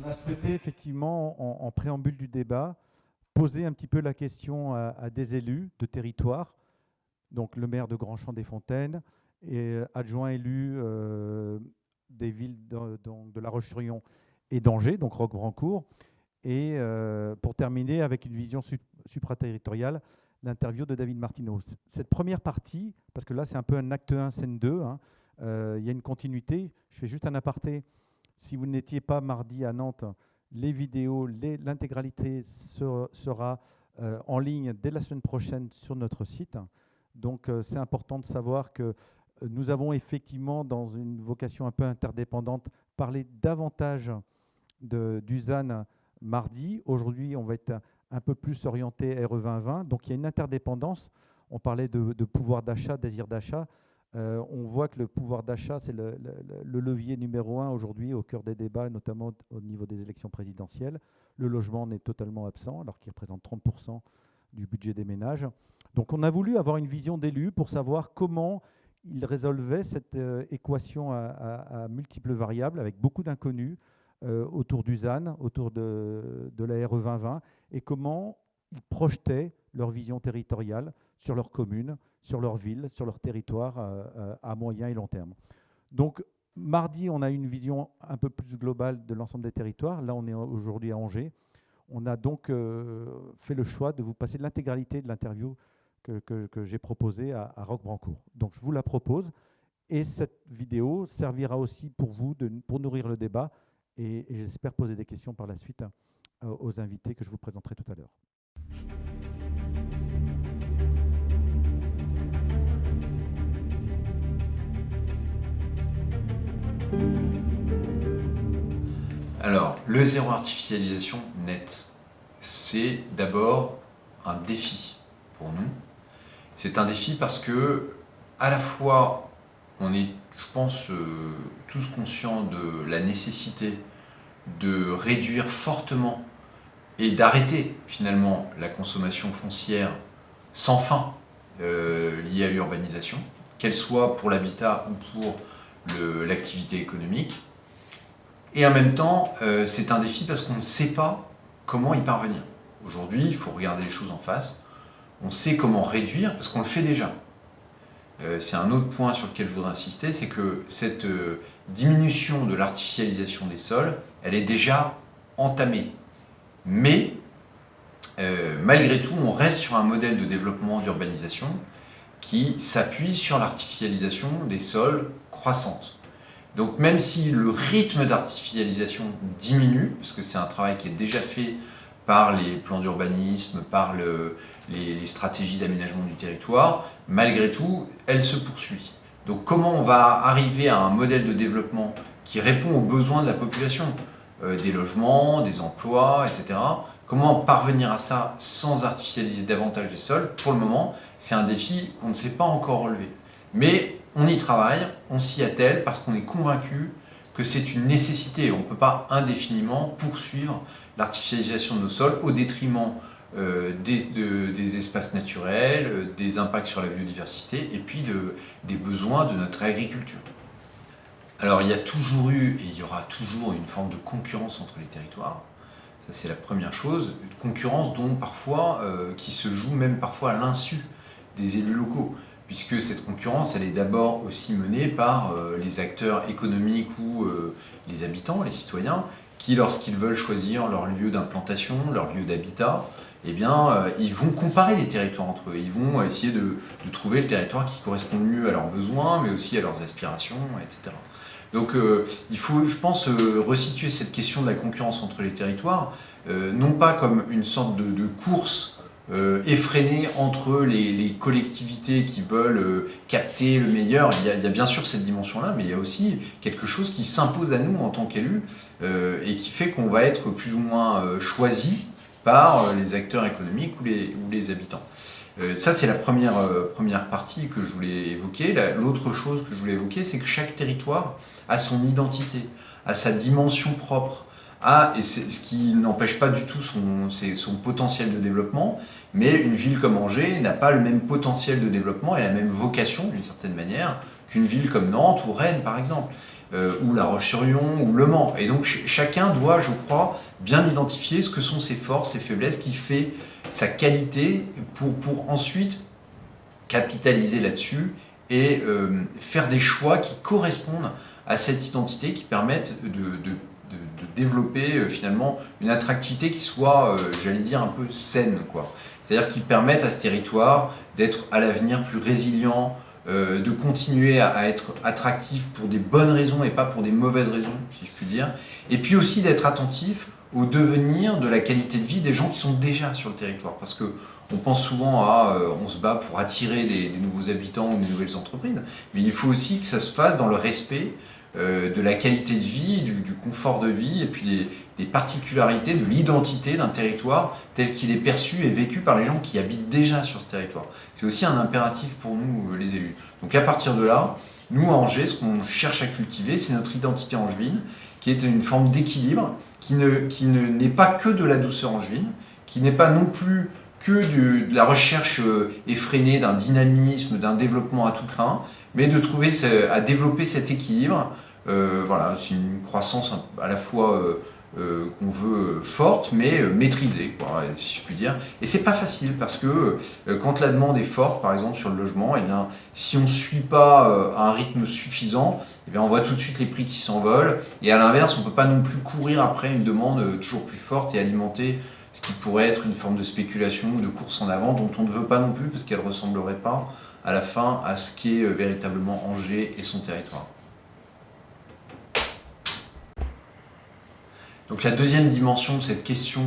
On a souhaité effectivement, en préambule du débat, poser un petit peu la question à des élus de territoire, donc le maire de Grand-Champ-des-Fontaines et adjoint élu des villes de La Roche-sur-Yon et d'Angers, donc Roquebruncourt. Et pour terminer avec une vision supraterritoriale, l'interview de David Martineau. Cette première partie, parce que là c'est un peu un acte 1, scène 2, hein, il y a une continuité. Je fais juste un aparté. Si vous n'étiez pas mardi à Nantes, les vidéos, l'intégralité sera en ligne dès la semaine prochaine sur notre site. Donc c'est important de savoir que nous avons effectivement, dans une vocation un peu interdépendante, parlé davantage du ZAN mardi. Aujourd'hui, on va être un peu plus orienté RE 2020. Donc il y a une interdépendance. On parlait de pouvoir d'achat, désir d'achat. On voit que le pouvoir d'achat, c'est le levier numéro 1 aujourd'hui au cœur des débats, notamment au niveau des élections présidentielles. Le logement en est totalement absent, alors qu'il représente 30% du budget des ménages. Donc on a voulu avoir une vision d'élu pour savoir comment il résolvait cette équation à multiples variables, avec beaucoup d'inconnus autour du ZAN, autour de la RE 2020, et comment ils projetaient leur vision territoriale sur leur commune, sur leur ville, sur leur territoire à moyen et long terme. Donc, mardi, on a une vision un peu plus globale de l'ensemble des territoires. Là, on est aujourd'hui à Angers. On a donc fait le choix de vous passer l'intégralité de l'interview que j'ai proposée à Roquebruncourt. Donc, je vous la propose. Et cette vidéo servira aussi pour vous, pour nourrir le débat. Et j'espère poser des questions par la suite aux invités que je vous présenterai tout à l'heure. Alors, le zéro artificialisation net, c'est d'abord un défi pour nous. C'est un défi parce que, à la fois, on est, je pense, tous conscients de la nécessité de réduire fortement et d'arrêter finalement la consommation foncière sans fin liée à l'urbanisation, qu'elle soit pour l'habitat ou pour l'activité économique. Et en même temps, c'est un défi parce qu'on ne sait pas comment y parvenir. Aujourd'hui, il faut regarder les choses en face. On sait comment réduire parce qu'on le fait déjà. C'est un autre point sur lequel je voudrais insister, c'est que cette diminution de l'artificialisation des sols, elle est déjà entamée. Mais, malgré tout, on reste sur un modèle de développement d'urbanisation qui s'appuie sur l'artificialisation des sols croissante. Donc même si le rythme d'artificialisation diminue, parce que c'est un travail qui est déjà fait par les plans d'urbanisme, par les stratégies d'aménagement du territoire, malgré tout, elle se poursuit. Donc comment on va arriver à un modèle de développement qui répond aux besoins de la population, des logements, des emplois, etc. Comment parvenir à ça sans artificialiser davantage les sols? Pour le moment, c'est un défi qu'on ne sait pas encore relever. Mais on y travaille, on s'y attelle parce qu'on est convaincu que c'est une nécessité. On ne peut pas indéfiniment poursuivre l'artificialisation de nos sols au détriment des espaces naturels, des impacts sur la biodiversité et puis des besoins de notre agriculture. Alors il y a toujours eu et il y aura toujours une forme de concurrence entre les territoires. Ça c'est la première chose. Une concurrence dont parfois, qui se joue même parfois à l'insu des élus locaux, puisque cette concurrence, elle est d'abord aussi menée par les acteurs économiques ou les habitants, les citoyens, qui, lorsqu'ils veulent choisir leur lieu d'implantation, leur lieu d'habitat, eh bien, ils vont comparer les territoires entre eux. Ils vont essayer de trouver le territoire qui correspond le mieux à leurs besoins, mais aussi à leurs aspirations, etc. Donc, il faut, je pense, resituer cette question de la concurrence entre les territoires, non pas comme une sorte de course effrénée entre les collectivités qui veulent capter le meilleur. Il y a bien sûr cette dimension-là, mais il y a aussi quelque chose qui s'impose à nous en tant qu'élus et qui fait qu'on va être plus ou moins choisi par les acteurs économiques ou les habitants. Ça, c'est la première partie que je voulais évoquer. L'autre chose que je voulais évoquer, c'est que chaque territoire a son identité, a sa dimension propre, et c'est ce qui n'empêche pas du tout son potentiel de développement, mais une ville comme Angers n'a pas le même potentiel de développement et la même vocation, d'une certaine manière, qu'une ville comme Nantes ou Rennes, par exemple. ou La Roche-sur-Yon, ou Le Mans. Et donc chacun doit, je crois, bien identifier ce que sont ses forces, ses faiblesses, qui fait sa qualité pour ensuite capitaliser là-dessus et faire des choix qui correspondent à cette identité, qui permettent de développer finalement une attractivité qui soit, j'allais dire, un peu saine, quoi. C'est-à-dire qui permettent à ce territoire d'être à l'avenir plus résilient, de continuer à être attractif pour des bonnes raisons et pas pour des mauvaises raisons, si je puis dire. Et puis aussi d'être attentif au devenir de la qualité de vie des gens qui sont déjà sur le territoire. Parce que on pense souvent à on se bat pour attirer des nouveaux habitants ou des nouvelles entreprises, mais il faut aussi que ça se fasse dans le respect de la qualité de vie, du confort de vie, et puis des particularités de l'identité d'un territoire tel qu'il est perçu et vécu par les gens qui habitent déjà sur ce territoire. C'est aussi un impératif pour nous, les élus. Donc à partir de là, nous à Angers, ce qu'on cherche à cultiver, c'est notre identité angevine, qui est une forme d'équilibre, qui n'est pas que de la douceur angevine, qui n'est pas non plus que de la recherche effrénée d'un dynamisme, d'un développement à tout crin, mais de trouver à développer cet équilibre. Voilà, c'est une croissance à la fois qu'on veut forte, mais maîtrisée, quoi, si je puis dire. Et c'est pas facile parce que quand la demande est forte, par exemple sur le logement, eh bien, si on ne suit pas à un rythme suffisant, eh bien, on voit tout de suite les prix qui s'envolent. Et à l'inverse, on ne peut pas non plus courir après une demande toujours plus forte et alimenter ce qui pourrait être une forme de spéculation ou de course en avant dont on ne veut pas non plus parce qu'elle ne ressemblerait pas à la fin à ce qu'est véritablement Angers et son territoire. Donc la deuxième dimension de cette question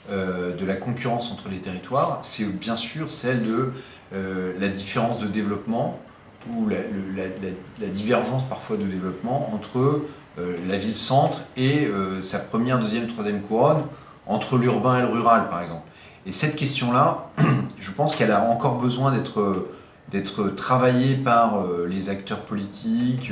de la concurrence entre les territoires, c'est bien sûr celle de la différence de développement ou la divergence parfois de développement entre la ville-centre et sa première, deuxième, troisième couronne, entre l'urbain et le rural par exemple. Et cette question-là, je pense qu'elle a encore besoin d'être travaillée par les acteurs politiques,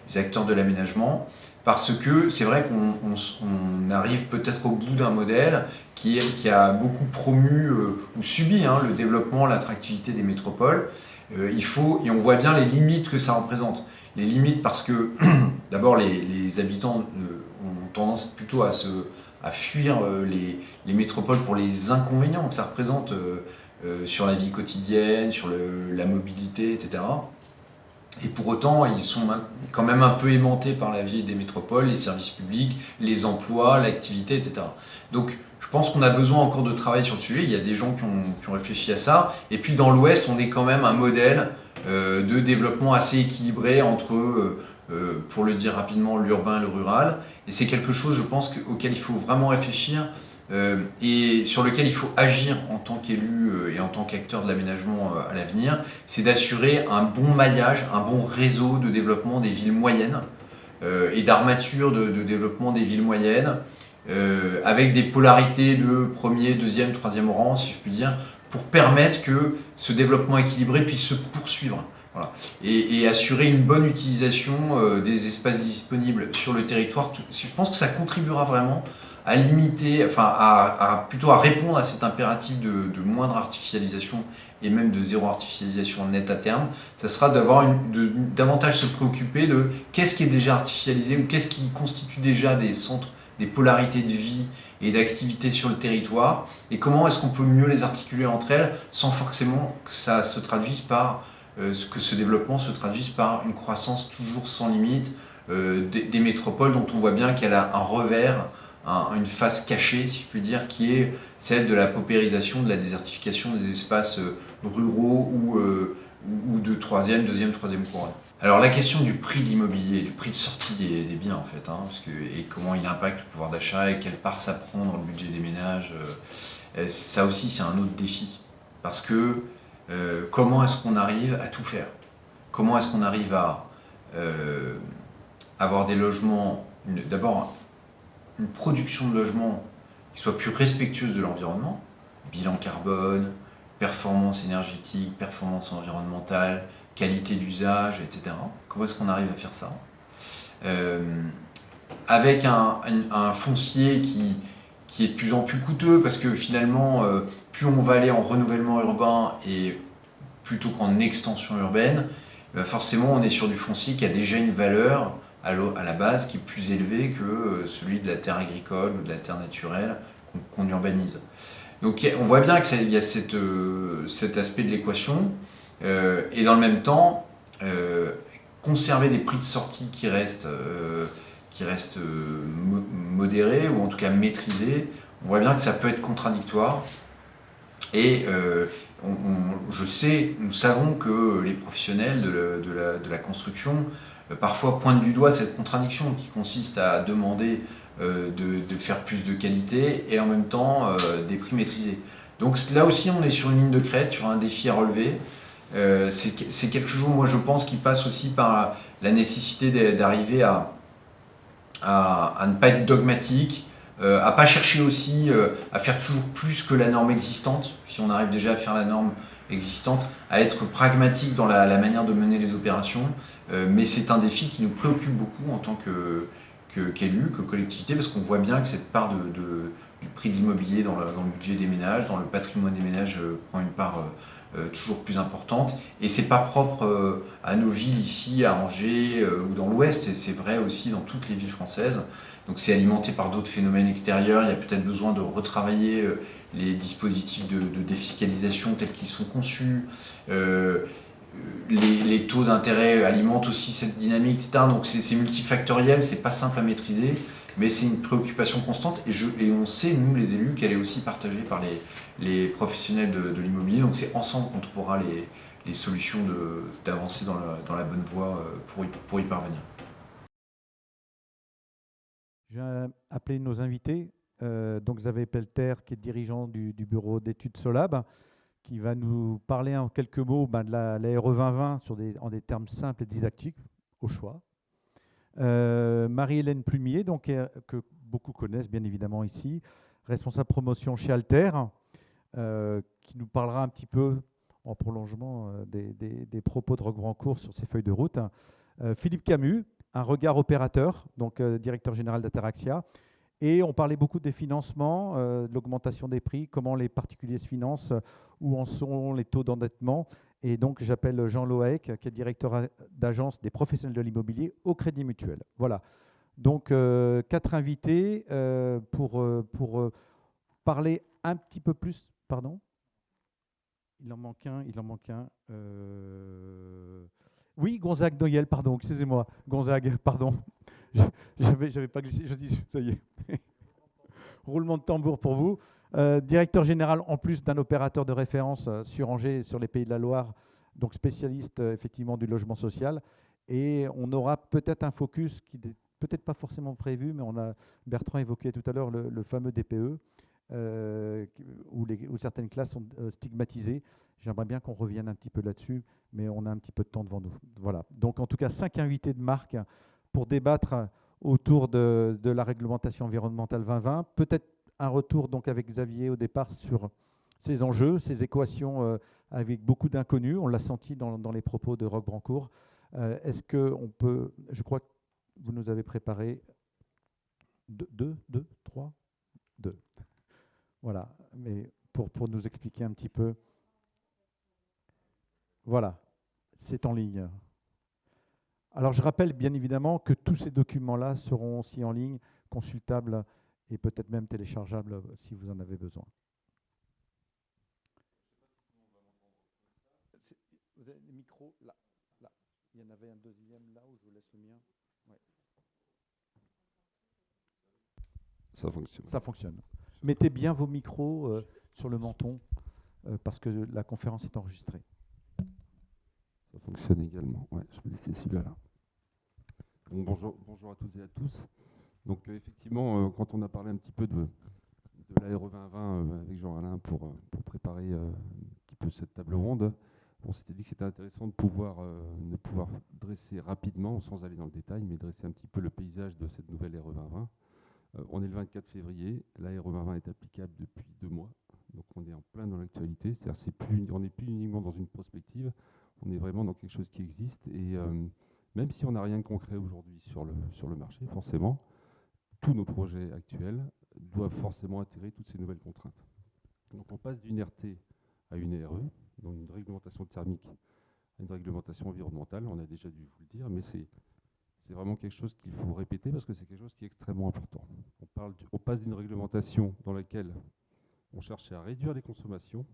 les acteurs de l'aménagement, parce que c'est vrai qu'on arrive peut-être au bout d'un modèle qui a beaucoup promu ou subi le développement, l'attractivité des métropoles. Et on voit bien les limites que ça représente. Les limites parce que d'abord les habitants ont tendance plutôt à fuir les métropoles pour les inconvénients que ça représente sur la vie quotidienne, sur la mobilité, etc. Et pour autant, ils sont quand même un peu aimantés par la vie des métropoles, les services publics, les emplois, l'activité, etc. Donc je pense qu'on a besoin encore de travailler sur le sujet. Il y a des gens qui ont réfléchi à ça. Et puis dans l'Ouest, on est quand même un modèle de développement assez équilibré entre, pour le dire rapidement, l'urbain et le rural. Et c'est quelque chose, je pense, auquel il faut vraiment réfléchir et sur lequel il faut agir en tant qu'élu et en tant qu'acteur de l'aménagement à l'avenir. C'est d'assurer un bon maillage, un bon réseau de développement des villes moyennes et d'armature de développement des villes moyennes avec des polarités de premier, deuxième, troisième rang, si je puis dire, pour permettre que ce développement équilibré puisse se poursuivre. Voilà. Et assurer une bonne utilisation des espaces disponibles sur le territoire. Je pense que ça contribuera vraiment à limiter, plutôt à répondre à cet impératif de moindre artificialisation et même de zéro artificialisation nette à terme. Ça sera davantage se préoccuper de qu'est-ce qui est déjà artificialisé ou qu'est-ce qui constitue déjà des centres, des polarités de vie et d'activité sur le territoire et comment est-ce qu'on peut mieux les articuler entre elles sans forcément que ça se traduise par que ce développement se traduise par une croissance toujours sans limite des métropoles dont on voit bien qu'elle a un revers, une face cachée, si je puis dire, qui est celle de la paupérisation, de la désertification des espaces ruraux ou de deuxième, troisième couronne. Alors la question du prix de l'immobilier, du prix de sortie des biens en fait, et comment il impacte le pouvoir d'achat et quelle part ça prend dans le budget des ménages, ça aussi c'est un autre défi. Parce que comment est-ce qu'on arrive à tout faire? Comment est-ce qu'on arrive à avoir des logements, d'abord une production de logements qui soit plus respectueuse de l'environnement, bilan carbone, performance énergétique, performance environnementale, qualité d'usage, etc. Comment est-ce qu'on arrive à faire ça avec un foncier qui est de plus en plus coûteux parce que finalement, plus on va aller en renouvellement urbain et plutôt qu'en extension urbaine, forcément on est sur du foncier qui a déjà une valeur à la base qui est plus élevé que celui de la terre agricole ou de la terre naturelle qu'on urbanise. Donc on voit bien qu'il y a cet aspect de l'équation, et dans le même temps, conserver des prix de sortie qui restent modérés, ou en tout cas maîtrisés. On voit bien que ça peut être contradictoire. Et nous savons que les professionnels de la construction parfois pointent du doigt cette contradiction qui consiste à demander de faire plus de qualité et en même temps des prix maîtrisés. Donc là aussi, on est sur une ligne de crête, sur un défi à relever. C'est quelque chose, moi je pense, qui passe aussi par la nécessité d'arriver à ne pas être dogmatique, à pas chercher aussi à faire toujours plus que la norme existante, si on arrive déjà à faire la norme existante, à être pragmatique dans la manière de mener les opérations. Mais c'est un défi qui nous préoccupe beaucoup en tant qu'élus, que collectivité, parce qu'on voit bien que cette part du prix de l'immobilier dans le budget des ménages, dans le patrimoine des ménages, prend une part toujours plus importante. Et c'est pas propre à nos villes ici, à Angers ou dans l'Ouest, et c'est vrai aussi dans toutes les villes françaises. Donc c'est alimenté par d'autres phénomènes extérieurs. Il y a peut-être besoin de retravailler les dispositifs de défiscalisation tels qu'ils sont conçus. Les taux d'intérêt alimentent aussi cette dynamique, etc. Donc c'est multifactoriel, c'est pas simple à maîtriser, mais c'est une préoccupation constante. Et on sait, nous les élus, qu'elle est aussi partagée par les professionnels de l'immobilier. Donc c'est ensemble qu'on trouvera les solutions d'avancer dans la bonne voie pour y parvenir. Je vais appeler nos invités. Donc Xavier Pelter, qui est dirigeant du bureau d'études Solab, qui va nous parler en quelques mots de la RE 2020 en des termes simples et didactiques, au choix. Marie-Hélène Plumier, donc, que beaucoup connaissent bien évidemment ici, responsable promotion chez Alter, qui nous parlera un petit peu en prolongement des propos de Roch Brancourt sur ses feuilles de route. Philippe Camus, un regard opérateur, donc directeur général d'Ataraxia. Et on parlait beaucoup des financements, de l'augmentation des prix, comment les particuliers se financent, où en sont les taux d'endettement. Et donc, j'appelle Jean Loaec, qui est directeur d'agence des professionnels de l'immobilier au Crédit Mutuel. Voilà. Donc, 4 invités pour parler un petit peu plus. Pardon ? Il en manque un. Oui, Gonzague Noyel, pardon, excusez-moi. Gonzague, pardon. J'avais pas glissé, je dis, ça y est. Roulement de tambour pour vous. Directeur général, en plus d'un opérateur de référence sur Angers et sur les Pays de la Loire, donc spécialiste effectivement du logement social. Et on aura peut-être un focus qui n'est peut-être pas forcément prévu, mais Bertrand évoquait tout à l'heure le fameux DPE, où certaines classes sont stigmatisées. J'aimerais bien qu'on revienne un petit peu là-dessus, mais on a un petit peu de temps devant nous. Voilà. Donc en tout cas, 5 invités de marque pour débattre autour de la réglementation environnementale 2020. Peut-être un retour donc avec Xavier au départ sur ces enjeux, ces équations avec beaucoup d'inconnus. On l'a senti dans les propos de Roch Brancourt. Est-ce qu'on peut, je crois que vous nous avez préparé deux, trois, deux. Voilà, mais pour nous expliquer un petit peu. Voilà, c'est en ligne. Alors je rappelle bien évidemment que tous ces documents-là seront aussi en ligne, consultables et peut-être même téléchargeables si vous en avez besoin. Vous avez le micro là. Il y en avait un deuxième là où je vous laisse le mien. Ouais. Ça fonctionne. Ça fonctionne. Mettez bien vos micros sur le menton parce que la conférence est enregistrée. Ça fonctionne également. Ouais, je vais laisser celui-là là. Donc, bonjour à toutes et à tous. Donc effectivement, quand on a parlé un petit peu de la RE 2020 avec Jean-Alain pour préparer un petit peu cette table ronde, on s'était dit que c'était intéressant de pouvoir dresser rapidement, sans aller dans le détail, mais dresser un petit peu le paysage de cette nouvelle RE 2020. On est le 24 février, la RE 2020 est applicable depuis 2 mois, donc on est en plein dans l'actualité, c'est-à-dire on n'est plus uniquement dans une prospective, on est vraiment dans quelque chose qui existe, et même si on n'a rien de concret aujourd'hui sur le marché, forcément, tous nos projets actuels doivent forcément intégrer toutes ces nouvelles contraintes. Donc on passe d'une RT à une RE, donc une réglementation thermique à une réglementation environnementale, on a déjà dû vous le dire, mais C'est vraiment quelque chose qu'il faut répéter parce que c'est quelque chose qui est extrêmement important. On passe d'une réglementation dans laquelle on cherchait à réduire les consommations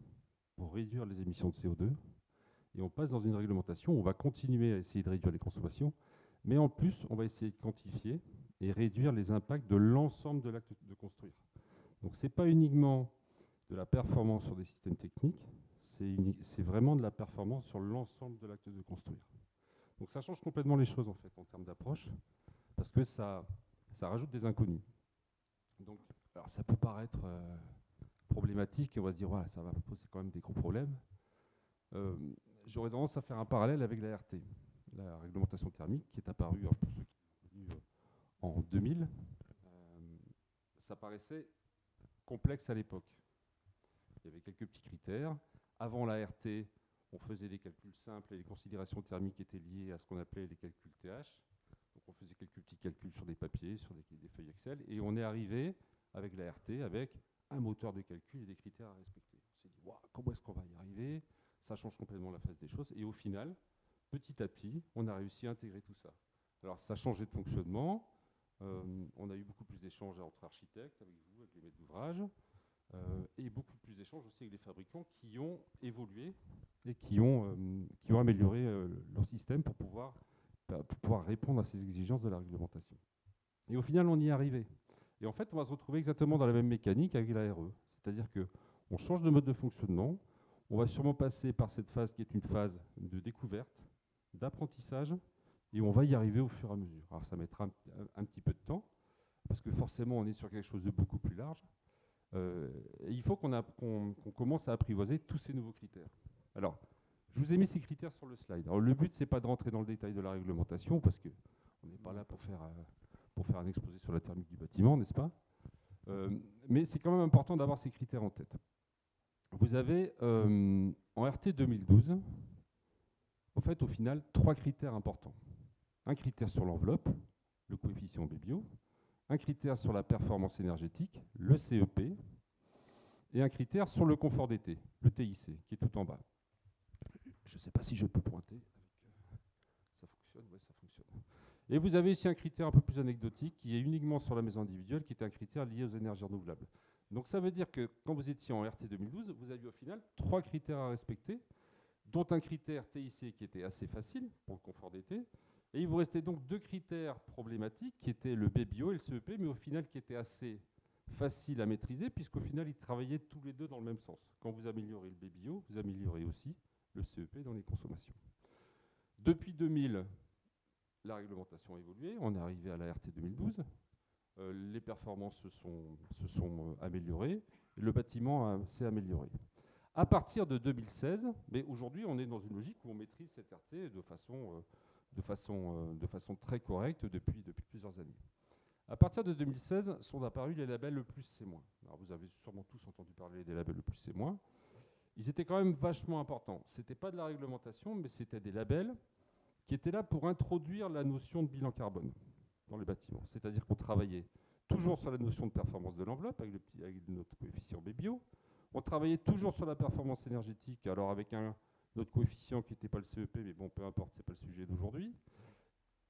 pour réduire les émissions de CO2, et on passe dans une réglementation où on va continuer à essayer de réduire les consommations, mais en plus, on va essayer de quantifier et réduire les impacts de l'ensemble de l'acte de construire. Donc ce n'est pas uniquement de la performance sur des systèmes techniques, c'est vraiment de la performance sur l'ensemble de l'acte de construire. Donc ça change complètement les choses en fait en termes d'approche, parce que ça rajoute des inconnus. Donc, alors ça peut paraître problématique, et on va se dire voilà, ça va poser quand même des gros problèmes. J'aurais tendance à faire un parallèle avec la RT, la réglementation thermique, qui est apparue, pour ceux qui sont connus, en 2000. Ça paraissait complexe à l'époque. Il y avait quelques petits critères. Avant la RT, on faisait des calculs simples et les considérations thermiques étaient liées à ce qu'on appelait les calculs TH. Donc on faisait quelques petits calculs sur des papiers, sur des feuilles Excel, et on est arrivé avec la RT avec un moteur de calcul et des critères à respecter. On s'est dit, wow, comment est-ce qu'on va y arriver? Ça change complètement la face des choses. Et au final, petit à petit, on a réussi à intégrer tout ça. Alors ça a changé de fonctionnement. On a eu beaucoup plus d'échanges entre architectes, avec vous, avec les maîtres d'ouvrage, et beaucoup plus d'échanges aussi avec les fabricants qui ont évolué et qui ont amélioré leur système pour pouvoir répondre à ces exigences de la réglementation. Et au final, on y est arrivé. Et en fait, on va se retrouver exactement dans la même mécanique avec la RE. C'est-à-dire qu'on change de mode de fonctionnement, on va sûrement passer par cette phase qui est une phase de découverte, d'apprentissage, et on va y arriver au fur et à mesure. Alors ça mettra un petit peu de temps, parce que forcément, on est sur quelque chose de beaucoup plus large. Et il faut qu'on commence à apprivoiser tous ces nouveaux critères. Alors, je vous ai mis ces critères sur le slide. Alors, le but, ce n'est pas de rentrer dans le détail de la réglementation, parce qu'on n'est pas là pour faire un exposé sur la thermique du bâtiment, n'est-ce pas? Mais c'est quand même important d'avoir ces critères en tête. Vous avez, en RT 2012, en fait, au final, 3 critères importants. Un critère sur l'enveloppe, le coefficient Bébio, un critère sur la performance énergétique, le CEP, et un critère sur le confort d'été, le TIC, qui est tout en bas. Je ne sais pas si je peux pointer. Ça fonctionne? Oui, ça fonctionne. Et vous avez ici un critère un peu plus anecdotique qui est uniquement sur la maison individuelle, qui est un critère lié aux énergies renouvelables. Donc ça veut dire que quand vous étiez en RT 2012, vous aviez au final 3 critères à respecter, dont un critère TIC qui était assez facile pour le confort d'été. Et il vous restait donc 2 critères problématiques qui étaient le BBio et le CEP, mais au final qui étaient assez faciles à maîtriser, puisqu'au final ils travaillaient tous les deux dans le même sens. Quand vous améliorez le BBio, vous améliorez aussi le CEP dans les consommations. Depuis 2000, la réglementation a évolué, on est arrivé à la RT 2012, les performances se sont améliorées, et le bâtiment s'est amélioré. À partir de 2016, mais aujourd'hui on est dans une logique où on maîtrise cette RT de façon très correcte depuis plusieurs années. À partir de 2016, sont apparus les labels E+, C-. Alors vous avez sûrement tous entendu parler des labels E+, C-. Ils étaient quand même vachement importants. Ce n'était pas de la réglementation, mais c'était des labels qui étaient là pour introduire la notion de bilan carbone dans les bâtiments. C'est-à-dire qu'on travaillait toujours sur la notion de performance de l'enveloppe, avec notre coefficient Bébio. On travaillait toujours sur la performance énergétique, alors avec notre coefficient qui n'était pas le CEP, mais bon, peu importe, ce n'est pas le sujet d'aujourd'hui.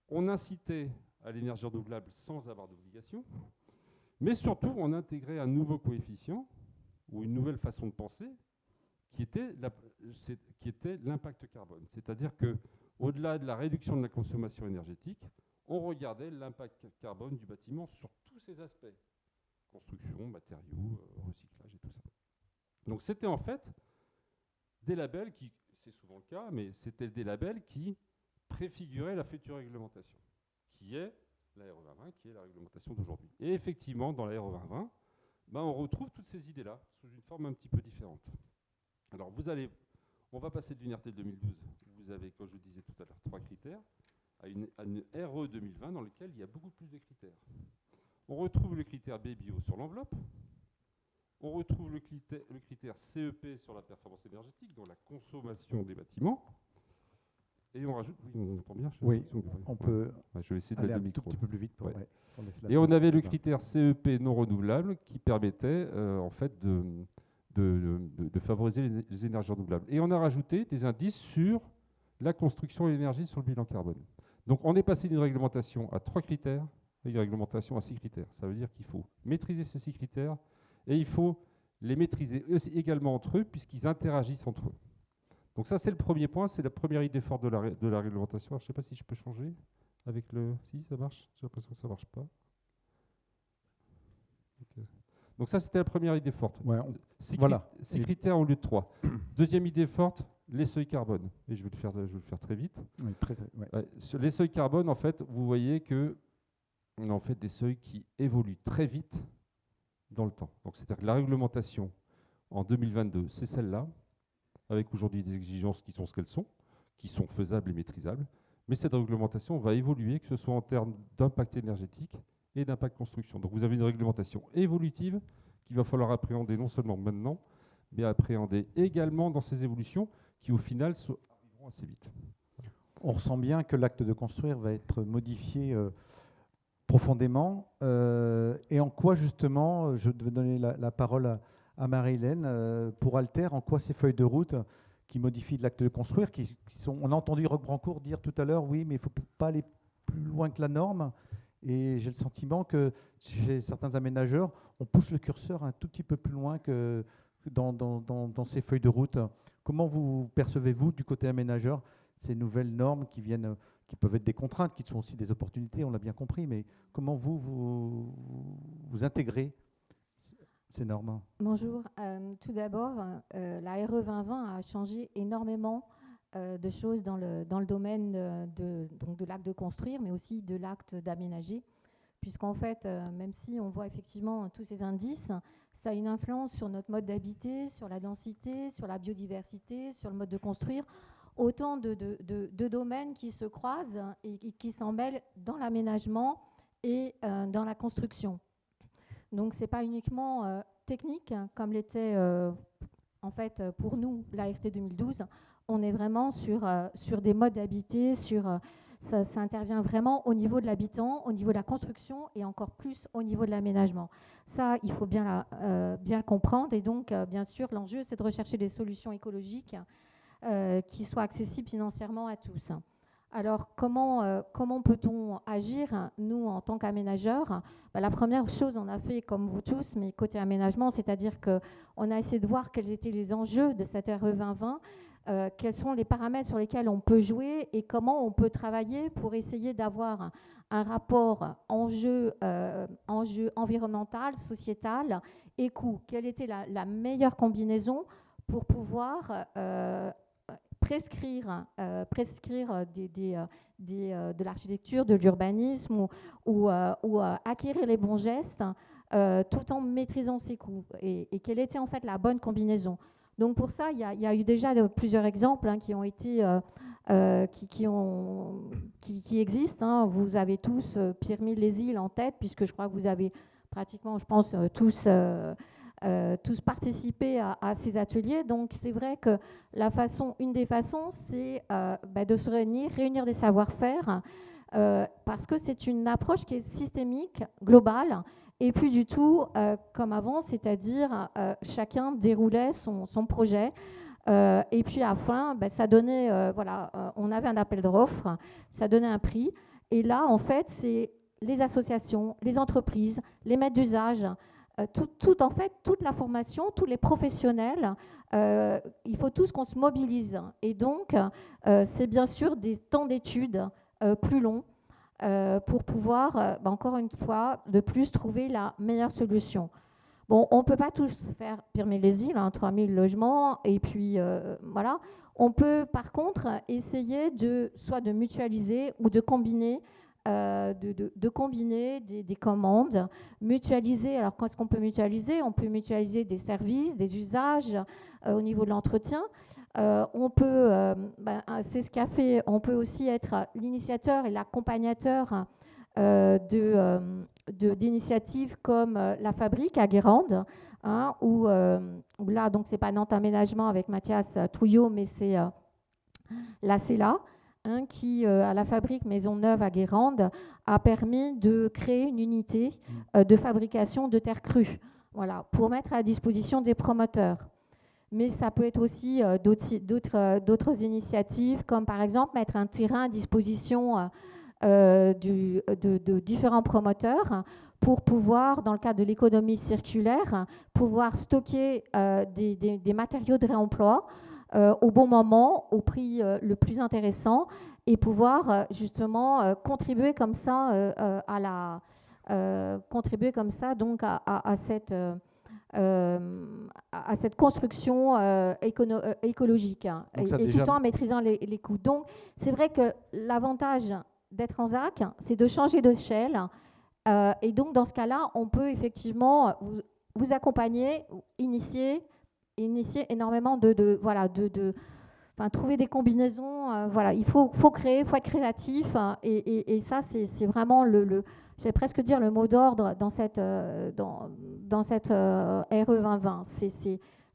On incitait à l'énergie renouvelable sans avoir d'obligation, mais surtout, on intégrait un nouveau coefficient ou une nouvelle façon de penser qui était l'impact carbone. C'est-à-dire qu'au-delà de la réduction de la consommation énergétique, on regardait l'impact carbone du bâtiment sur tous ses aspects. Construction, matériaux, recyclage et tout ça. Donc c'était en fait des labels qui, c'est souvent le cas, mais c'était des labels qui préfiguraient la future réglementation, qui est la RE 2020, qui est la réglementation d'aujourd'hui. Et effectivement, dans la RE 2020, on retrouve toutes ces idées-là, sous une forme un petit peu différente. Alors on va passer d'une RT 2012, vous avez, comme je vous disais tout à l'heure, 3 critères, à une RE 2020 dans laquelle il y a beaucoup plus de critères. On retrouve le critère BBio sur l'enveloppe, on retrouve le critère CEP sur la performance énergétique, dans la consommation des bâtiments, et on rajoute, oui, on entend bien? Oui, on peut je vais essayer de aller mettre le un tout micro. petit peu plus vite. Ouais. Et on avait le critère CEP non renouvelable qui permettait en fait de favoriser les énergies renouvelables. Et on a rajouté des indices sur la construction et l'énergie sur le bilan carbone. Donc on est passé d'une réglementation à 3 critères à une réglementation à 6 critères. Ça veut dire qu'il faut maîtriser ces 6 critères et il faut les maîtriser également entre eux puisqu'ils interagissent entre eux. Donc ça, c'est le premier point, c'est la première idée forte de la réglementation. Alors, je ne sais pas si je peux changer avec le... Si, ça marche. J'ai l'impression que ça ne marche pas. Okay. Donc ça, c'était la première idée forte. Ouais, 6 voilà. critères au lieu de 3. Deuxième idée forte, les seuils carbone. Et je vais le faire très vite. Oui, ouais. Sur les seuils carbone, en fait, vous voyez que on a en fait des seuils qui évoluent très vite dans le temps. Donc c'est-à-dire que la réglementation en 2022, c'est celle-là, avec aujourd'hui des exigences qui sont ce qu'elles sont, qui sont faisables et maîtrisables. Mais cette réglementation va évoluer, que ce soit en termes d'impact énergétique et d'impact construction. Donc vous avez une réglementation évolutive qu'il va falloir appréhender non seulement maintenant, mais appréhender également dans ces évolutions qui au final arriveront assez vite. On ressent bien que l'acte de construire va être modifié profondément. Et en quoi justement, je vais donner la parole à Marie-Hélène, pour Alter, en quoi ces feuilles de route qui modifient l'acte de construire, qui sont, on a entendu Roch Brancourt dire tout à l'heure, oui, mais il ne faut pas aller plus loin que la norme. Et j'ai le sentiment que chez certains aménageurs, on pousse le curseur un tout petit peu plus loin que dans ces feuilles de route. Comment vous percevez-vous du côté aménageur ces nouvelles normes qui viennent, qui peuvent être des contraintes, qui sont aussi des opportunités, on l'a bien compris, mais comment vous intégrez ces normes? Bonjour. Tout d'abord, la RE 2020 a changé énormément de choses dans le domaine de l'acte de construire, mais aussi de l'acte d'aménager, puisqu'en fait, même si on voit effectivement tous ces indices, ça a une influence sur notre mode d'habiter, sur la densité, sur la biodiversité, sur le mode de construire, autant de domaines qui se croisent et qui s'en mêlent dans l'aménagement et dans la construction. Donc, ce n'est pas uniquement technique, comme l'était en fait pour nous la RT 2012. On est vraiment sur des modes d'habiter, ça intervient vraiment au niveau de l'habitant, au niveau de la construction et encore plus au niveau de l'aménagement. Ça, il faut bien le comprendre. Et donc, bien sûr, l'enjeu, c'est de rechercher des solutions écologiques qui soient accessibles financièrement à tous. Alors, comment peut-on agir, nous, en tant qu'aménageurs? La première chose, on a fait, comme vous tous, mais côté aménagement, c'est-à-dire qu'on a essayé de voir quels étaient les enjeux de cette RE 2020, quels sont les paramètres sur lesquels on peut jouer et comment on peut travailler pour essayer d'avoir un rapport enjeu environnemental, sociétal et coût. Quelle était la meilleure combinaison pour pouvoir prescrire de l'architecture, de l'urbanisme ou acquérir les bons gestes tout en maîtrisant ses coûts et quelle était en fait la bonne combinaison. Donc pour ça, il y a eu déjà plusieurs exemples qui ont été qui existent. Hein. Vous avez tous Pyrénées-les-Îles en tête, puisque je crois que vous avez pratiquement, je pense, tous participé à ces ateliers. Donc c'est vrai que une des façons, c'est de se réunir des savoir-faire, parce que c'est une approche qui est systémique, globale, et plus du tout comme avant, c'est-à-dire chacun déroulait son projet. Et puis à la fin, ça donnait, on avait un appel d'offres, ça donnait un prix. Et là, en fait, c'est les associations, les entreprises, les maîtres d'usage, toute la formation, tous les professionnels, il faut tous qu'on se mobilise. Et donc, c'est bien sûr des temps d'études plus longs pour pouvoir, encore une fois, de plus trouver la meilleure solution. Bon, on ne peut pas tous faire Pyrénées-les-Îles, 3000 logements, et puis voilà. On peut par contre essayer soit de mutualiser ou de combiner, combiner des commandes, mutualiser. Alors, qu'est-ce qu'on peut mutualiser? On peut mutualiser des services, des usages au niveau de l'entretien. On peut, c'est ce qu'a fait, on peut aussi être l'initiateur et l'accompagnateur d'initiatives comme la Fabrique à Guérande, où là, donc c'est pas Nantes Aménagement avec Mathias Trouillot, mais c'est la CELA, qui, à la Fabrique Maisonneuve à Guérande, a permis de créer une unité de fabrication de terre crue, voilà, pour mettre à la disposition des promoteurs. mais ça peut être aussi d'autres initiatives, comme par exemple mettre un terrain à disposition de différents promoteurs pour pouvoir, dans le cadre de l'économie circulaire, pouvoir stocker des matériaux de réemploi au bon moment, au prix le plus intéressant, et pouvoir justement contribuer comme ça contribuer comme ça donc à cette construction écologique, hein, et tout le temps en maîtrisant les coûts. Donc, c'est vrai que l'avantage d'être en ZAC, c'est de changer d'échelle. Et donc, dans ce cas-là, on peut effectivement vous accompagner, initier énormément trouver des combinaisons. Voilà, il faut créer, il faut être créatif. Et ça, c'est vraiment je vais presque dire le mot d'ordre dans cette RE 2020.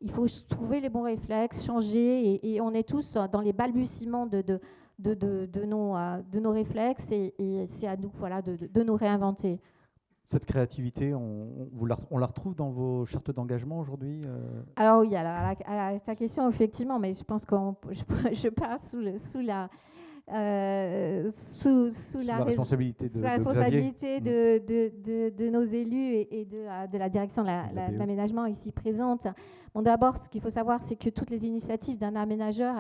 Il faut trouver les bons réflexes, changer, et on est tous dans les balbutiements de nos réflexes, et c'est à nous de nous réinventer. Cette créativité, on la retrouve dans vos chartes d'engagement aujourd'hui Alors oui, à ta question, effectivement, mais je pense que je pars sous la responsabilité de nos élus et de la direction de l'aménagement ici présente. Bon, d'abord, ce qu'il faut savoir, c'est que toutes les initiatives d'un aménageur,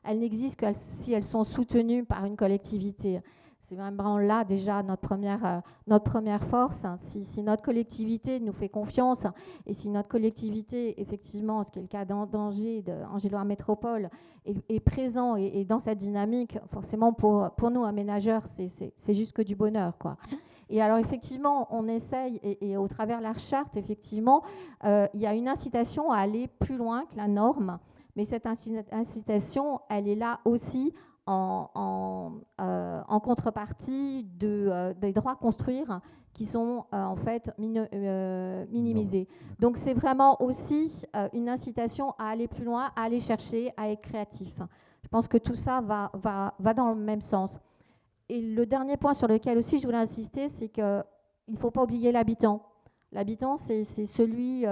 elles n'existent que si elles sont soutenues par une collectivité. C'est vraiment là déjà notre première force. Si notre collectivité nous fait confiance, et si notre collectivité, effectivement, ce qui est le cas d'Angers, d'Angers-Loire Métropole, est présent et dans cette dynamique, forcément pour nous, aménageurs, c'est juste que du bonheur, quoi. Et alors, effectivement, on essaye, et au travers de la charte, effectivement, il y a une incitation à aller plus loin que la norme, mais cette incitation, elle est là aussi en contrepartie des droits à construire qui sont en fait minimisés. Donc c'est vraiment aussi une incitation à aller plus loin, à aller chercher, à être créatif. Je pense que tout ça va dans le même sens. Et le dernier point sur lequel aussi je voulais insister, c'est qu'il ne faut pas oublier l'habitant. L'habitant, c'est celui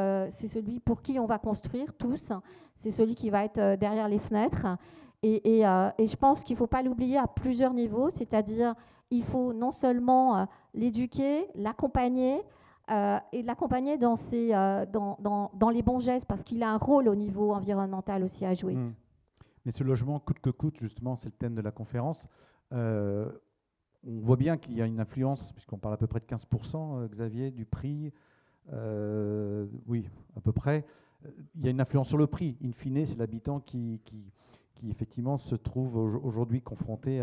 pour qui on va construire tous, c'est celui qui va être derrière les fenêtres. Et je pense qu'il ne faut pas l'oublier à plusieurs niveaux, c'est-à-dire il faut non seulement l'éduquer, l'accompagner, et l'accompagner dans les bons gestes, parce qu'il a un rôle au niveau environnemental aussi à jouer. Mais ce logement coûte que coûte, justement, c'est le thème de la conférence. On voit bien qu'il y a une influence, puisqu'on parle à peu près de 15%, Xavier, du prix. Oui, à peu près. Il y a une influence sur le prix. In fine, c'est l'habitant qui effectivement se trouve aujourd'hui confronté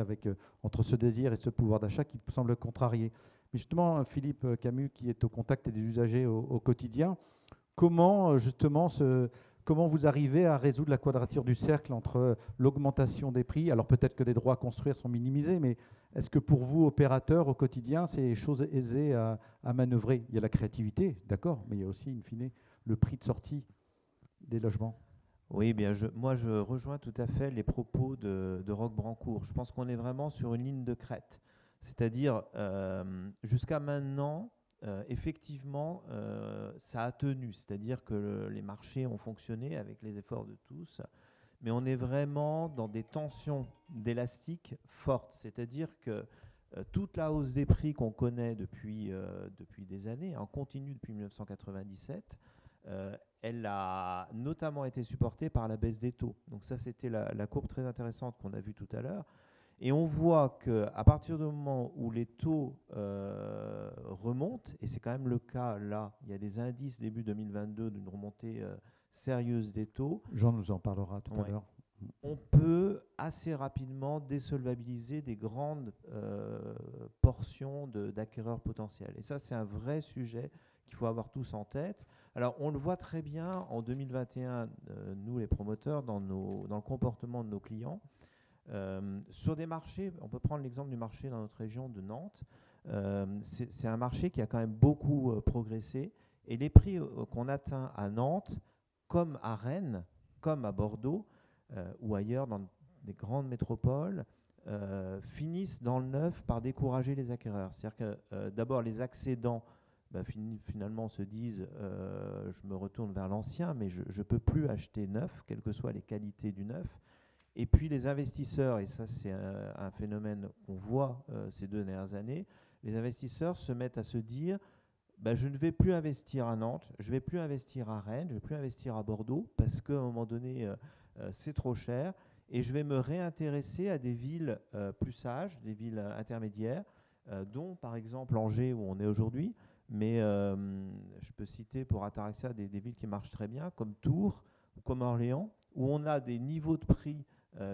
entre ce désir et ce pouvoir d'achat qui semble contrarié. Mais justement, Philippe Camus, qui est au contact des usagers au quotidien, comment vous arrivez à résoudre la quadrature du cercle entre l'augmentation des prix? Alors peut-être que des droits à construire sont minimisés, mais est-ce que pour vous, opérateurs, au quotidien, c'est chose aisée à manœuvrer? Il y a la créativité, d'accord, mais il y a aussi, in fine, le prix de sortie des logements. Oui, bien, moi je rejoins tout à fait les propos de Roch Brancourt. Je pense qu'on est vraiment sur une ligne de crête. C'est-à-dire, jusqu'à maintenant, effectivement, ça a tenu. C'est-à-dire que les marchés ont fonctionné avec les efforts de tous, mais on est vraiment dans des tensions d'élastique fortes. C'est-à-dire que toute la hausse des prix qu'on connaît depuis des années, en continu depuis 1997, elle a notamment été supportée par la baisse des taux. Donc ça, c'était la courbe très intéressante qu'on a vue tout à l'heure. Et on voit qu'à partir du moment où les taux remontent, et c'est quand même le cas là, il y a des indices début 2022 d'une remontée sérieuse des taux. Jean nous en parlera tout à l'heure. On peut assez rapidement désolvabiliser des grandes portions d'acquéreurs potentiels. Et ça, c'est un vrai sujet qu'il faut avoir tous en tête. Alors, on le voit très bien en 2021, nous les promoteurs, dans le comportement de nos clients. Sur des marchés, on peut prendre l'exemple du marché dans notre région de Nantes. C'est un marché qui a quand même beaucoup progressé. Et les prix qu'on atteint à Nantes, comme à Rennes, comme à Bordeaux, ou ailleurs dans des grandes métropoles, finissent dans le neuf par décourager les acquéreurs. C'est-à-dire que d'abord, les accédants finalement se disent je me retourne vers l'ancien, mais je ne peux plus acheter neuf, quelles que soient les qualités du neuf. Et puis les investisseurs, et ça c'est un phénomène qu'on voit ces 2 dernières années, les investisseurs se mettent à se dire je ne vais plus investir à Nantes, je ne vais plus investir à Rennes, je ne vais plus investir à Bordeaux, parce qu'à un moment donné, c'est trop cher, et je vais me réintéresser à des villes plus sages, des villes intermédiaires, dont par exemple Angers, où on est aujourd'hui, mais je peux citer pour Ataraxia des villes qui marchent très bien, comme Tours ou comme Orléans, où on a des niveaux de prix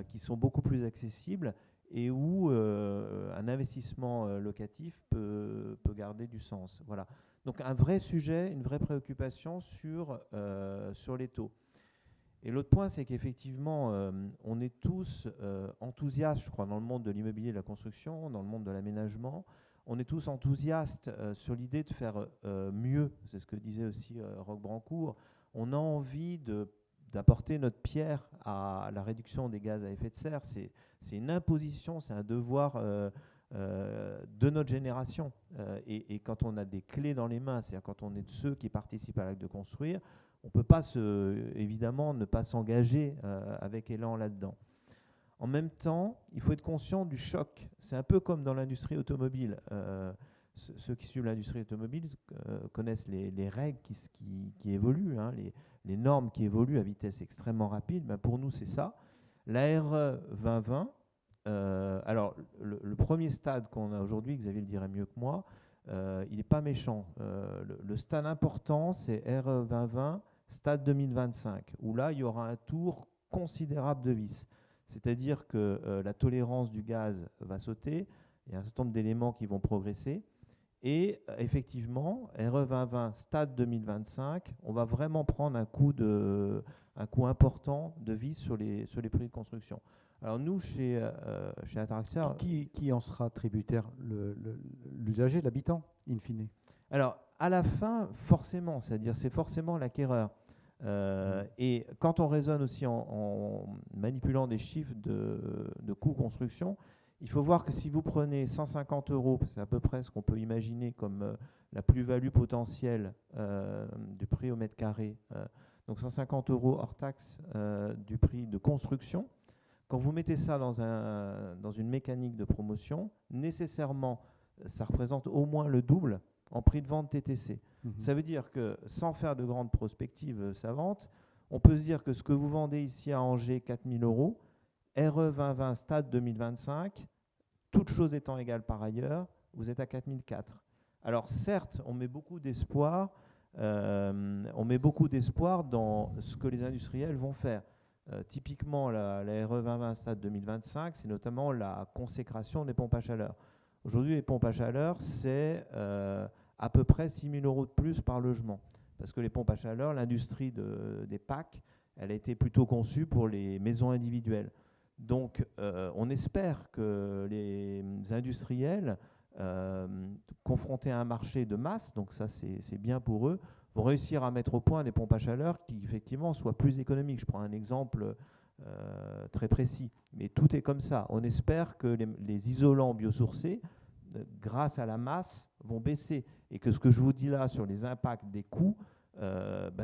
qui sont beaucoup plus accessibles et où un investissement locatif peut garder du sens. Voilà. Donc un vrai sujet, une vraie préoccupation sur les taux. Et l'autre point, c'est qu'effectivement, on est tous enthousiastes, je crois, dans le monde de l'immobilier et de la construction, dans le monde de l'aménagement. On est tous enthousiastes sur l'idée de faire mieux. C'est ce que disait aussi Roch Brancourt. On a envie d'apporter notre pierre à la réduction des gaz à effet de serre. C'est une imposition, c'est un devoir de notre génération. Et quand on a des clés dans les mains, c'est-à-dire quand on est de ceux qui participent à l'acte de construire, on ne peut pas évidemment ne pas s'engager avec élan là-dedans. En même temps, il faut être conscient du choc. C'est un peu comme dans l'industrie automobile. Ceux qui suivent l'industrie automobile connaissent les règles qui évoluent, hein, les normes qui évoluent à vitesse extrêmement rapide. Pour nous, c'est ça. La RE 2020, alors le premier stade qu'on a aujourd'hui, Xavier le dirait mieux que moi, il n'est pas méchant. Le stade important, c'est RE 2020, stade 2025, où là, il y aura un tour considérable de vis. C'est-à-dire que la tolérance du gaz va sauter, il y a un certain nombre d'éléments qui vont progresser, et effectivement, RE 2020, stade 2025, on va vraiment prendre un coup important de vis sur les prix de construction. Alors nous, chez Ataraxia... Qui en sera tributaire? L'usager, l'habitant, in fine? Alors, à la fin, forcément, c'est-à-dire c'est forcément l'acquéreur. Et quand on raisonne aussi en manipulant des chiffres de coût construction, il faut voir que si vous prenez 150 €, c'est à peu près ce qu'on peut imaginer comme la plus-value potentielle du prix au mètre carré, donc 150 € hors taxe du prix de construction, quand vous mettez ça dans une mécanique de promotion, nécessairement, ça représente au moins le double en prix de vente TTC. Ça veut dire que, sans faire de grandes prospectives savantes, on peut se dire que ce que vous vendez ici à Angers, 4 000 €, RE 2020 stade 2025, toutes choses étant égales par ailleurs, vous êtes à 4 400. Alors certes, on met beaucoup d'espoir dans ce que les industriels vont faire. Typiquement, la RE 2020 stade 2025, c'est notamment la consécration des pompes à chaleur. Aujourd'hui, les pompes à chaleur, c'est à peu près 6 000 € de plus par logement. Parce que les pompes à chaleur, l'industrie des PAC, elle a été plutôt conçue pour les maisons individuelles. Donc, on espère que les industriels, confrontés à un marché de masse, donc ça c'est bien pour eux, vont réussir à mettre au point des pompes à chaleur qui effectivement soient plus économiques. Je prends un exemple très précis, mais tout est comme ça. On espère que les isolants biosourcés, grâce à la masse, vont baisser et que ce que je vous dis là sur les impacts des coûts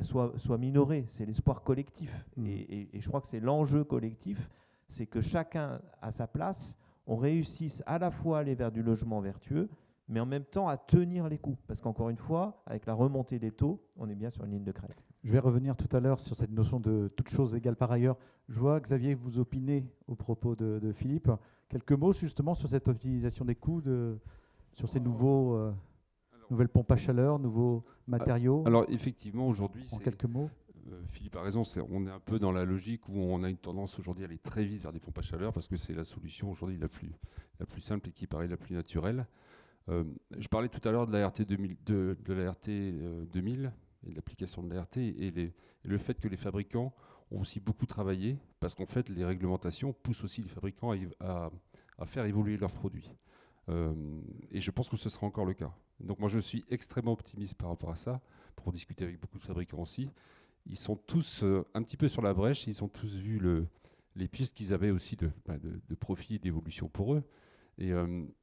soit minoré. C'est l'espoir collectif. Et je crois que c'est l'enjeu collectif, c'est que chacun à sa place, on réussisse à la fois à aller vers du logement vertueux, mais en même temps à tenir les coûts. Parce qu'encore une fois, avec la remontée des taux, on est bien sur une ligne de crête. Je vais revenir tout à l'heure sur cette notion de toutes choses égales par ailleurs. Je vois, Xavier, vous opinez au propos de Philippe. Quelques mots justement sur cette optimisation des coûts, sur ces nouvelles pompes à chaleur, nouveaux matériaux. Alors effectivement, aujourd'hui, en quelques mots. Philippe a raison, on est un peu dans la logique où on a une tendance aujourd'hui à aller très vite vers des pompes à chaleur parce que c'est la solution aujourd'hui la plus simple et qui paraît la plus naturelle. Je parlais tout à l'heure de la RT 2000 et de l'application de la RT et le fait que les fabricants ont aussi beaucoup travaillé parce qu'en fait les réglementations poussent aussi les fabricants à faire évoluer leurs produits. Et je pense que ce sera encore le cas. Donc moi je suis extrêmement optimiste par rapport à ça, pour discuter avec beaucoup de fabricants aussi. Ils sont tous un petit peu sur la brèche, ils ont tous vu les pistes qu'ils avaient aussi de profit et d'évolution pour eux. Et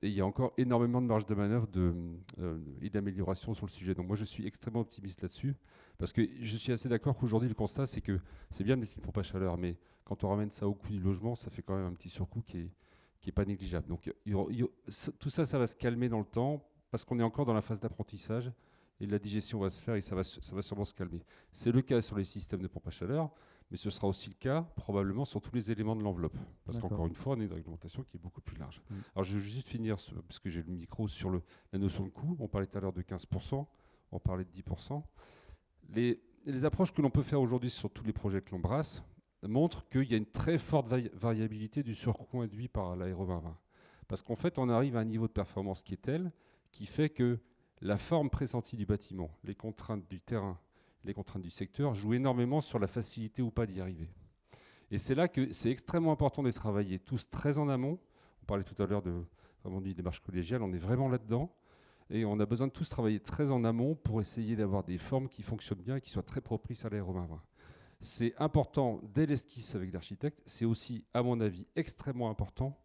il y a encore énormément de marge de manœuvre et d'amélioration sur le sujet. Donc moi, je suis extrêmement optimiste là-dessus, parce que je suis assez d'accord qu'aujourd'hui, le constat, c'est que c'est bien d'être une pompe à chaleur, mais quand on ramène ça au coût du logement, ça fait quand même un petit surcoût qui est pas négligeable. Donc tout ça, ça va se calmer dans le temps, parce qu'on est encore dans la phase d'apprentissage, et la digestion va se faire, et ça va sûrement se calmer. C'est le cas sur les systèmes de pompe à chaleur, mais ce sera aussi le cas probablement sur tous les éléments de l'enveloppe. Parce D'accord. qu'encore une fois, on a une réglementation qui est beaucoup plus large. Mm. Alors je vais juste finir, parce que j'ai le micro, sur la notion de coût. On parlait tout à l'heure de 15%, on parlait de 10%. Les approches que l'on peut faire aujourd'hui sur tous les projets que l'on brasse montrent qu'il y a une très forte variabilité du surcoût induit par la RE 2020. Parce qu'en fait, on arrive à un niveau de performance qui est tel, qui fait que la forme pressentie du bâtiment, les contraintes du terrain, les contraintes du secteur jouent énormément sur la facilité ou pas d'y arriver. Et c'est là que c'est extrêmement important de travailler tous très en amont. On parlait tout à l'heure vraiment d'une démarche collégiale, on est vraiment là-dedans. Et on a besoin de tous travailler très en amont pour essayer d'avoir des formes qui fonctionnent bien et qui soient très propices à l'ARE 2020. C'est important dès l'esquisse avec l'architecte. C'est aussi, à mon avis, extrêmement important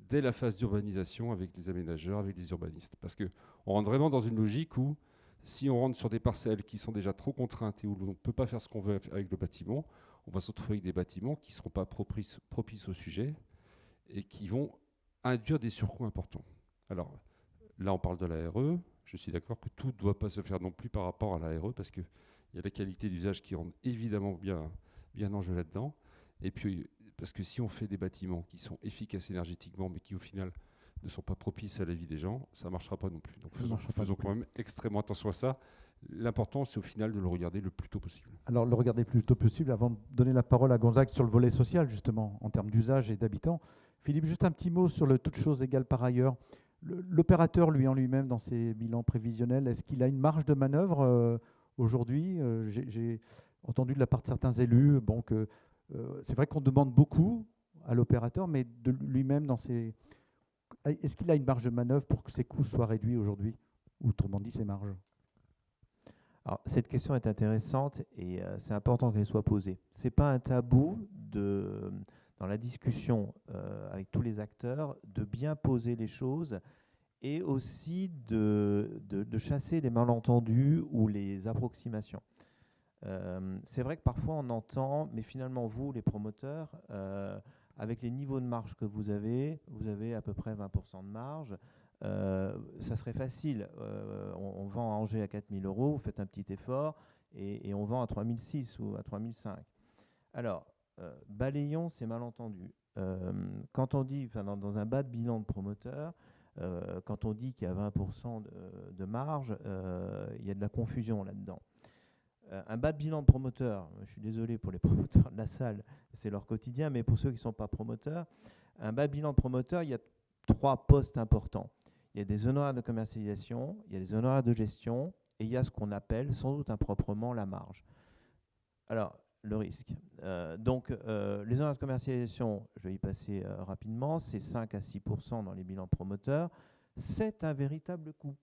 dès la phase d'urbanisation avec les aménageurs, avec les urbanistes. Parce qu'on rentre vraiment dans une logique où si on rentre sur des parcelles qui sont déjà trop contraintes et où on ne peut pas faire ce qu'on veut avec le bâtiment, on va se retrouver avec des bâtiments qui ne seront pas propices au sujet et qui vont induire des surcoûts importants. Alors là, on parle de la RE. Je suis d'accord que tout ne doit pas se faire non plus par rapport à la RE parce qu'il y a la qualité d'usage qui rentre évidemment bien en jeu là-dedans. Et puis, parce que si on fait des bâtiments qui sont efficaces énergétiquement mais qui au final ne sont pas propices à la vie des gens, ça ne marchera pas non plus. Donc faisons quand même extrêmement attention à ça. L'important, c'est au final de le regarder le plus tôt possible. Alors, le regarder le plus tôt possible, avant de donner la parole à Gonzague sur le volet social, justement, en termes d'usage et d'habitants. Philippe, juste un petit mot sur le toutes choses égales par ailleurs. L'opérateur, lui en lui-même, dans ses bilans prévisionnels, est-ce qu'il a une marge de manœuvre aujourd'hui? J'ai entendu de la part de certains élus que c'est vrai qu'on demande beaucoup à l'opérateur, mais de lui-même, est-ce qu'il a une marge de manœuvre pour que ses coûts soient réduits aujourd'hui? Ou autrement dit, ses marges? Alors, cette question est intéressante et c'est important qu'elle soit posée. Ce n'est pas un tabou dans la discussion avec tous les acteurs de bien poser les choses et aussi de chasser les malentendus ou les approximations. C'est vrai que parfois on entend, mais finalement vous, les promoteurs, avec les niveaux de marge que vous avez à peu près 20% de marge. Ça serait facile. On vend à Angers à 4 000 €, vous faites un petit effort et on vend à 3 600 ou à 3 500. Alors, balayons ces malentendus. Quand on dit, dans un bas de bilan de promoteur, quand on dit qu'il y a 20% de marge, il y a de la confusion là-dedans. Un bas de bilan de promoteur, je suis désolé pour les promoteurs de la salle, c'est leur quotidien, mais pour ceux qui ne sont pas promoteurs, un bas de bilan de promoteur, il y a 3 postes importants. Il y a des honoraires de commercialisation, il y a des honoraires de gestion, et il y a ce qu'on appelle sans doute improprement la marge. Alors, le risque. Les honoraires de commercialisation, je vais y passer rapidement, c'est 5 à 6% dans les bilans promoteurs. C'est un véritable coût.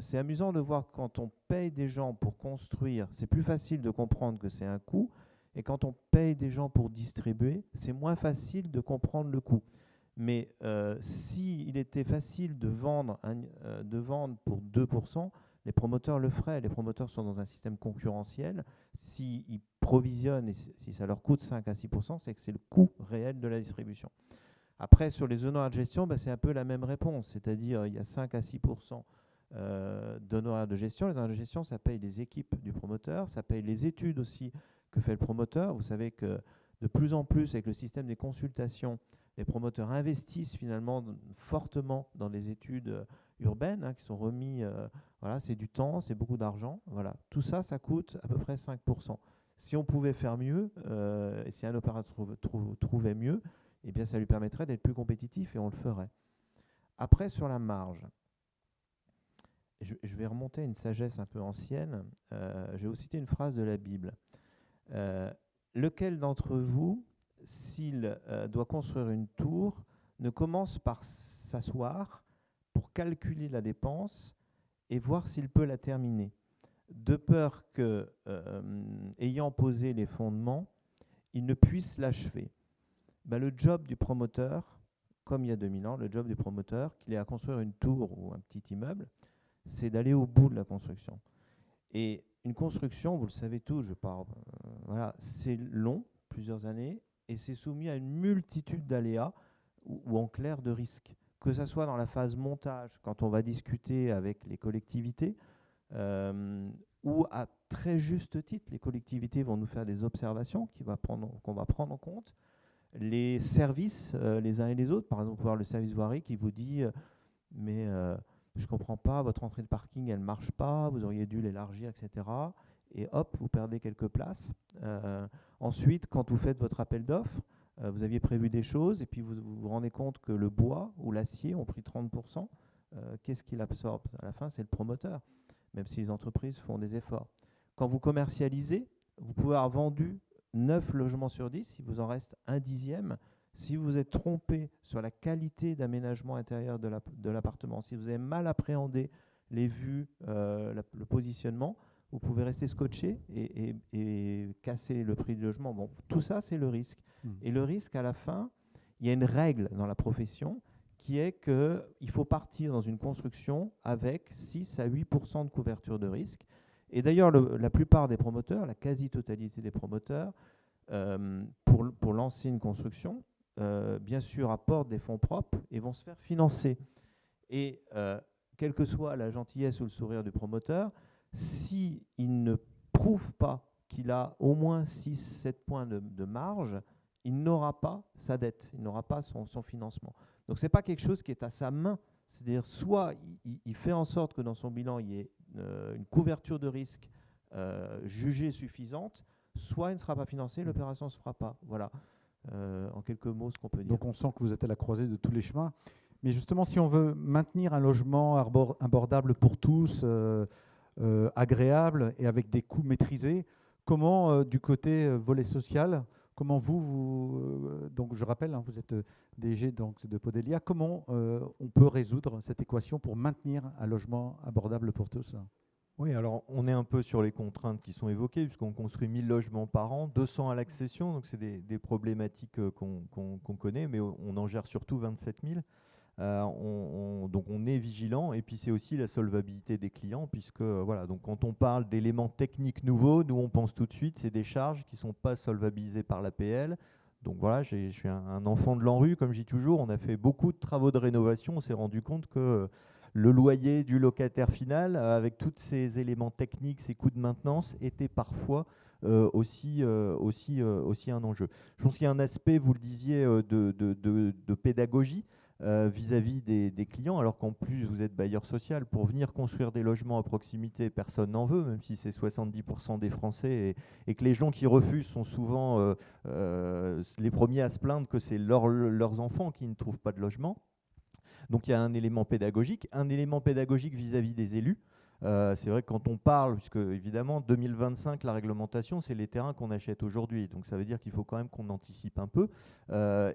C'est amusant de voir que quand on paye des gens pour construire, c'est plus facile de comprendre que c'est un coût, et quand on paye des gens pour distribuer, c'est moins facile de comprendre le coût. Mais s'il était facile de vendre pour 2%, les promoteurs le feraient. Les promoteurs sont dans un système concurrentiel. S'ils provisionnent et si ça leur coûte 5 à 6%, c'est que c'est le coût réel de la distribution. Après, sur les honoraires de gestion, c'est un peu la même réponse. C'est-à-dire il y a 5 à 6% d'honoraires de gestion. Les honoraires de gestion, ça paye les équipes du promoteur, ça paye les études aussi que fait le promoteur. Vous savez que de plus en plus, avec le système des consultations, les promoteurs investissent finalement fortement dans les études urbaines qui sont remis. Voilà, c'est du temps, c'est beaucoup d'argent. Voilà, tout ça, ça coûte à peu près 5%. Si on pouvait faire mieux, et si un opérateur trouvait mieux, eh bien, ça lui permettrait d'être plus compétitif et on le ferait. Après, sur la marge, je vais remonter à une sagesse un peu ancienne. Je vais vous citer une phrase de la Bible. Lequel d'entre vous, s'il doit construire une tour, ne commence par s'asseoir pour calculer la dépense et voir s'il peut la terminer, de peur que, ayant posé les fondements, il ne puisse l'achever. Le job du promoteur, comme il y a 2000 ans, le job des promoteurs, qu'il ait à construire une tour ou un petit immeuble, c'est d'aller au bout de la construction. Et une construction, vous le savez tous, voilà, c'est long, plusieurs années, et c'est soumis à une multitude d'aléas ou en clair de risques. Que ce soit dans la phase montage, quand on va discuter avec les collectivités, ou à très juste titre, les collectivités vont nous faire des observations qu'on va prendre en compte. Les services, les uns et les autres, par exemple, voir le service voirie qui vous dit mais je ne comprends pas, votre entrée de parking, elle ne marche pas, vous auriez dû l'élargir, etc. Et hop, vous perdez quelques places. Ensuite, quand vous faites votre appel d'offres, vous aviez prévu des choses et puis vous rendez compte que le bois ou l'acier ont pris 30%. Qu'est-ce qu'il absorbe? À la fin, c'est le promoteur, même si les entreprises font des efforts. Quand vous commercialisez, vous pouvez avoir vendu 9 logements sur 10, il vous en reste un dixième. Si vous êtes trompé sur la qualité d'aménagement intérieur de l'appartement, si vous avez mal appréhendé les vues, le positionnement, vous pouvez rester scotché et casser le prix du logement. Bon, tout ça, c'est le risque. Et le risque, à la fin, il y a une règle dans la profession qui est qu'il faut partir dans une construction avec 6 à 8% de couverture de risque. Et d'ailleurs, la plupart des promoteurs, la quasi-totalité des promoteurs, pour lancer une construction, bien sûr, apportent des fonds propres et vont se faire financer. Et quelle que soit la gentillesse ou le sourire du promoteur, s'il ne prouve pas qu'il a au moins 6-7 points de marge, il n'aura pas sa dette, il n'aura pas son financement. Donc ce n'est pas quelque chose qui est à sa main. C'est-à-dire soit il fait en sorte que dans son bilan, il y ait une couverture de risque jugée suffisante, soit il ne sera pas financé, l'opération ne se fera pas. Voilà, en quelques mots, ce qu'on peut dire. Donc on sent que vous êtes à la croisée de tous les chemins. Mais justement, si on veut maintenir un logement abordable pour tous, agréable et avec des coûts maîtrisés, comment, du côté volet social, comment donc je rappelle, hein, vous êtes DG donc, de Podelia, comment on peut résoudre cette équation pour maintenir un logement abordable pour tous? Oui, alors on est un peu sur les contraintes qui sont évoquées, puisqu'on construit 1000 logements par an, 200 à l'accession, donc c'est des problématiques qu'on connaît, mais on en gère surtout 27 000. Donc on est vigilant, et puis c'est aussi la solvabilité des clients, puisque voilà, donc quand on parle d'éléments techniques nouveaux, nous on pense tout de suite c'est des charges qui ne sont pas solvabilisées par l'APL. Donc voilà, je suis un enfant de l'ANRU, comme je dis toujours, on a fait beaucoup de travaux de rénovation, on s'est rendu compte que le loyer du locataire final, avec tous ces éléments techniques, ces coûts de maintenance, était parfois aussi un enjeu. Je pense qu'il y a un aspect, vous le disiez, de pédagogie vis-à-vis des clients, alors qu'en plus vous êtes bailleur social. Pour venir construire des logements à proximité, personne n'en veut, même si c'est 70% des Français, et que les gens qui refusent sont souvent les premiers à se plaindre que c'est leurs enfants qui ne trouvent pas de logement. Donc il y a un élément pédagogique vis-à-vis des élus. C'est vrai que quand on parle, puisque évidemment 2025, la réglementation, c'est les terrains qu'on achète aujourd'hui. Donc ça veut dire qu'il faut quand même qu'on anticipe un peu.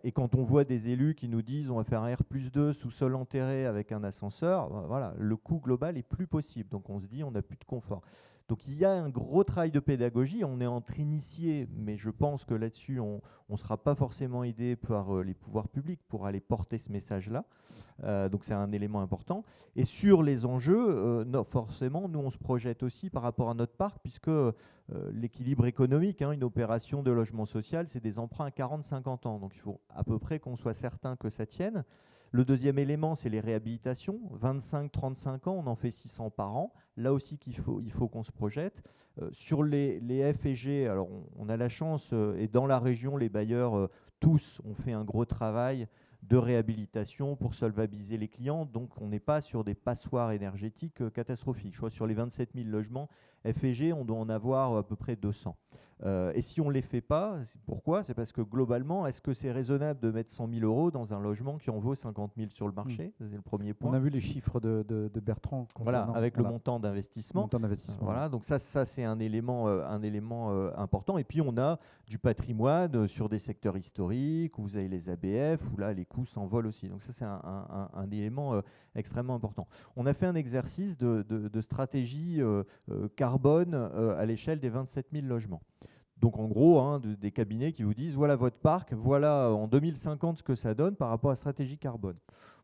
Et quand on voit des élus qui nous disent on va faire un R+2 sous-sol enterré avec un ascenseur, voilà, le coût global est plus possible. Donc on se dit on n'a plus de confort. Donc il y a un gros travail de pédagogie, on est entre initiés, mais je pense que là-dessus, on ne sera pas forcément aidé par les pouvoirs publics pour aller porter ce message-là. Donc c'est un élément important. Et sur les enjeux, non, forcément, nous on se projette aussi par rapport à notre parc, puisque l'équilibre économique, une opération de logement social, c'est des emprunts à 40-50 ans. Donc il faut à peu près qu'on soit certain que ça tienne. Le deuxième élément, c'est les réhabilitations. 25-35 ans, on en fait 600 par an. Là aussi, il faut qu'on se projette. Sur les F et G, alors on a la chance, et dans la région, les bailleurs, tous, ont fait un gros travail de réhabilitation pour solvabiliser les clients. Donc, on n'est pas sur des passoires énergétiques catastrophiques. Je crois que sur les 27 000 logements F et G, on doit en avoir à peu près 200. Et si on ne les fait pas, pourquoi? C'est parce que globalement, est-ce que c'est raisonnable de mettre 100 000 € dans un logement qui en vaut 50 000 sur le marché? C'est le premier point. On a vu les chiffres de Bertrand. Voilà, avec le montant d'investissement. Voilà, donc ça c'est un élément important. Et puis on a du patrimoine sur des secteurs historiques, où vous avez les ABF, où là les coûts s'envolent aussi. Donc ça c'est un élément extrêmement important. On a fait un exercice de stratégie carbone à l'échelle des 27 000 logements. Donc en gros, hein, des cabinets qui vous disent voilà votre parc, voilà en 2050 ce que ça donne par rapport à la stratégie carbone.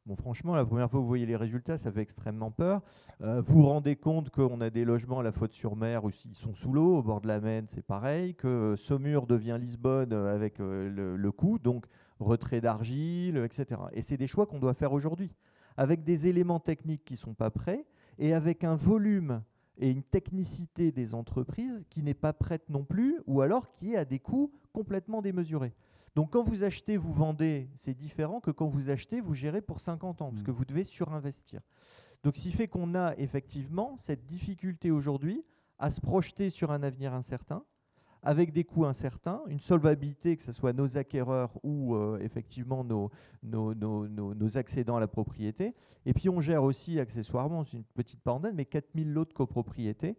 Bon, franchement, la première fois que vous voyez les résultats, ça fait extrêmement peur. Vous vous rendez compte qu'on a des logements à la Faute-sur-Mer où ils sont sous l'eau, au bord de la Maine, c'est pareil, que Saumur devient Lisbonne avec le coût, donc retrait d'argile, etc. Et c'est des choix qu'on doit faire aujourd'hui, avec des éléments techniques qui ne sont pas prêts et avec un volume et une technicité des entreprises qui n'est pas prête non plus, ou alors qui est à des coûts complètement démesurés. Donc quand vous achetez, vous vendez, c'est différent que quand vous achetez, vous gérez pour 50 ans, parce que vous devez surinvestir. Donc ce qui fait qu'on a effectivement cette difficulté aujourd'hui à se projeter sur un avenir incertain, avec des coûts incertains, une solvabilité, que ce soit nos acquéreurs ou effectivement nos accédants à la propriété. Et puis on gère aussi accessoirement, c'est une petite parenthèse, mais 4000 lots de copropriété.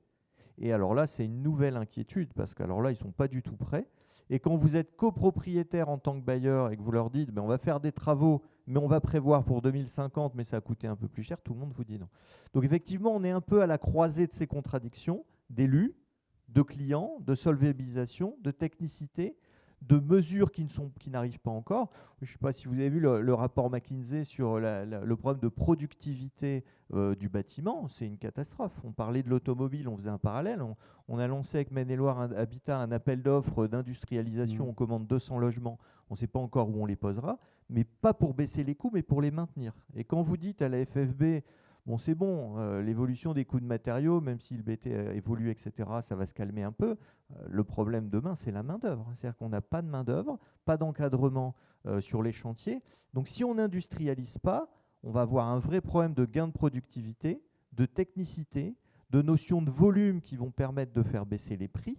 Et alors là, c'est une nouvelle inquiétude, parce qu'alors là, ils ne sont pas du tout prêts. Et quand vous êtes copropriétaire en tant que bailleur et que vous leur dites on va faire des travaux, mais on va prévoir pour 2050, mais ça a coûté un peu plus cher, tout le monde vous dit non. Donc effectivement, on est un peu à la croisée de ces contradictions d'élus, de clients, de solvabilisation, de technicité, de mesures qui n'arrivent pas encore. Je ne sais pas si vous avez vu le rapport McKinsey sur le problème de productivité du bâtiment. C'est une catastrophe. On parlait de l'automobile, on faisait un parallèle. On a lancé avec Maine-et-Loire Habitat un appel d'offres d'industrialisation. On commande 200 logements. On ne sait pas encore où on les posera, mais pas pour baisser les coûts, mais pour les maintenir. Et quand vous dites à la FFB, bon, c'est bon, l'évolution des coûts de matériaux, même si le BT évolue, etc., ça va se calmer un peu. Le problème demain, c'est la main-d'œuvre. C'est-à-dire qu'on n'a pas de main-d'œuvre, pas d'encadrement sur les chantiers. Donc, si on n'industrialise pas, on va avoir un vrai problème de gain de productivité, de technicité, de notions de volume qui vont permettre de faire baisser les prix.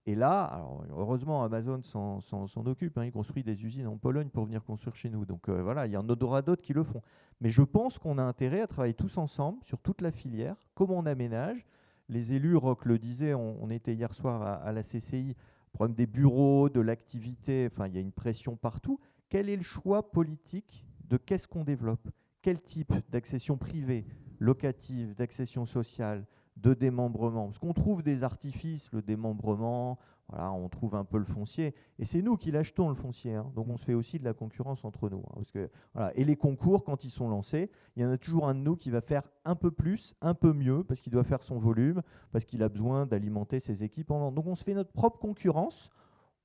Et là, alors, heureusement, Amazon s'en occupe. Hein, il construit des usines en Pologne pour venir construire chez nous. Donc voilà, il y en aura d'autres qui le font. Mais je pense qu'on a intérêt à travailler tous ensemble sur toute la filière, comment on aménage. Les élus, Roch le disait, on était hier soir à la CCI, le problème des bureaux, de l'activité, enfin, il y a une pression partout. Quel est le choix politique de qu'est-ce qu'on développe? Quel type d'accession privée, locative, d'accession sociale, de démembrement? Parce qu'on trouve des artifices, le démembrement, voilà, on trouve un peu le foncier, et c'est nous qui l'achetons, le foncier, hein. Donc on se fait aussi de la concurrence entre nous, hein, parce que, voilà. Et les concours, quand ils sont lancés, il y en a toujours un de nous qui va faire un peu plus, un peu mieux, parce qu'il doit faire son volume, parce qu'il a besoin d'alimenter ses équipes en vente. Donc on se fait notre propre concurrence.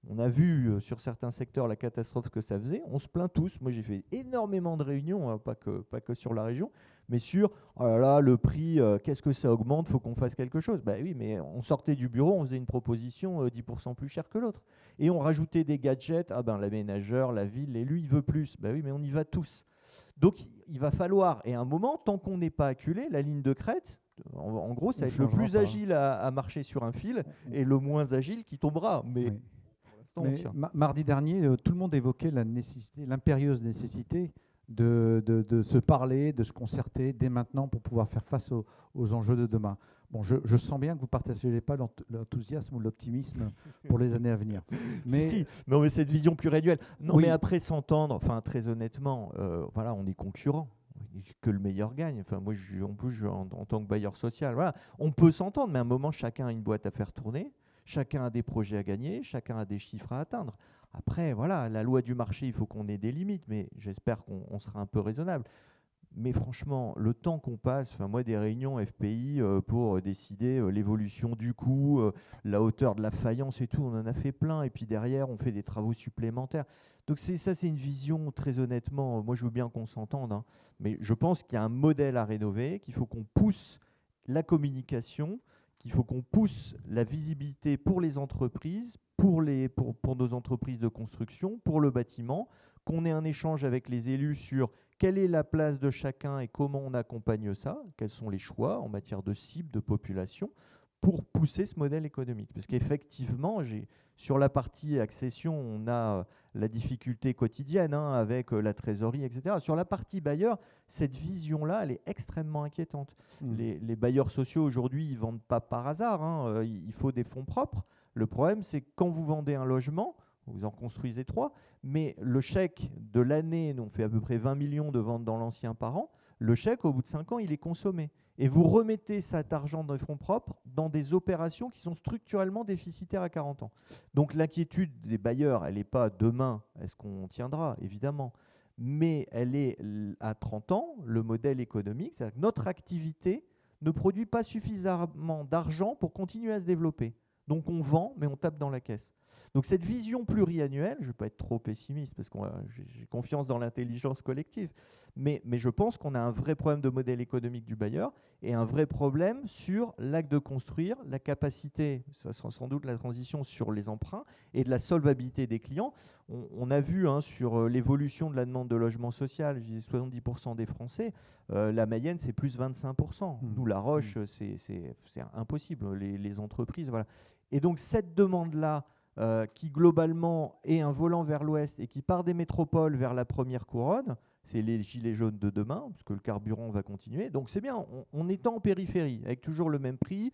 On a vu sur certains secteurs la catastrophe que ça faisait. On se plaint tous. Moi, j'ai fait énormément de réunions, hein, pas que sur la région, mais sur oh là là, le prix, qu'est-ce que ça augmente, il faut qu'on fasse quelque chose. Bah oui, mais on sortait du bureau, on faisait une proposition 10% plus chère que l'autre. Et on rajoutait des gadgets. Ah ben, l'aménageur, la ville, l'élu, il veut plus. Bah oui, mais on y va tous. Donc, il va falloir, et à un moment, tant qu'on n'est pas acculé, la ligne de crête, en gros, ça va être le plus agile à marcher sur un fil et le moins agile qui tombera. Mais Mais mardi dernier, tout le monde évoquait la nécessité, l'impérieuse nécessité de se parler, de se concerter dès maintenant pour pouvoir faire face aux enjeux de demain. Bon, je sens bien que vous ne partagez pas l'enthousiasme ou l'optimisme pour les années à venir. Mais si. Non, mais cette vision pluriannuelle. Non, oui. Mais après s'entendre, enfin très honnêtement, voilà, on est concurrents. Que le meilleur gagne. Enfin, moi, en tant que bailleur social, voilà, on peut s'entendre, mais à un moment, chacun a une boîte à faire tourner. Chacun a des projets à gagner, chacun a des chiffres à atteindre. Après, voilà, la loi du marché, il faut qu'on ait des limites, mais j'espère qu'on sera un peu raisonnable. Mais franchement, le temps qu'on passe, moi, des réunions FPI pour décider l'évolution du coût, la hauteur de la faïence et tout, on en a fait plein. Et puis derrière, on fait des travaux supplémentaires. Donc ça, c'est une vision, très honnêtement, moi, je veux bien qu'on s'entende, hein, mais je pense qu'il y a un modèle à rénover, qu'il faut qu'on pousse la communication, qu'il faut qu'on pousse la visibilité pour les entreprises, pour nos entreprises de construction, pour le bâtiment, qu'on ait un échange avec les élus sur quelle est la place de chacun et comment on accompagne ça, quels sont les choix en matière de cible, de population, pour pousser ce modèle économique. Parce qu'effectivement, sur la partie accession, on a la difficulté quotidienne hein, avec la trésorerie, etc. Sur la partie bailleur, cette vision-là, elle est extrêmement inquiétante. Les bailleurs sociaux, aujourd'hui, ils ne vendent pas par hasard. Hein, il faut des fonds propres. Le problème, c'est que quand vous vendez un logement, vous en construisez 3, mais le chèque de l'année, nous on fait à peu près 20 millions de ventes dans l'ancien par an, le chèque, au bout de 5 ans, il est consommé. Et vous remettez cet argent dans les fonds propres dans des opérations qui sont structurellement déficitaires à 40 ans. Donc l'inquiétude des bailleurs, elle n'est pas demain, est-ce qu'on tiendra, évidemment, mais elle est à 30 ans, le modèle économique, c'est-à-dire que notre activité ne produit pas suffisamment d'argent pour continuer à se développer. Donc on vend, mais on tape dans la caisse. Donc cette vision pluriannuelle, je ne vais pas être trop pessimiste parce que j'ai confiance dans l'intelligence collective, mais je pense qu'on a un vrai problème de modèle économique du bailleur et un vrai problème sur l'acte de construire, la capacité, ça sera sans doute la transition sur les emprunts et de la solvabilité des clients. On a vu sur l'évolution de la demande de logement social, je disais 70% des Français, la Mayenne c'est plus 25%. Nous, La Roche, c'est impossible, les entreprises, voilà. Et donc cette demande-là, qui globalement est un volant vers l'ouest et qui part des métropoles vers la première couronne, c'est les gilets jaunes de demain, parce que le carburant va continuer. Donc c'est bien, on est en périphérie, avec toujours le même prix,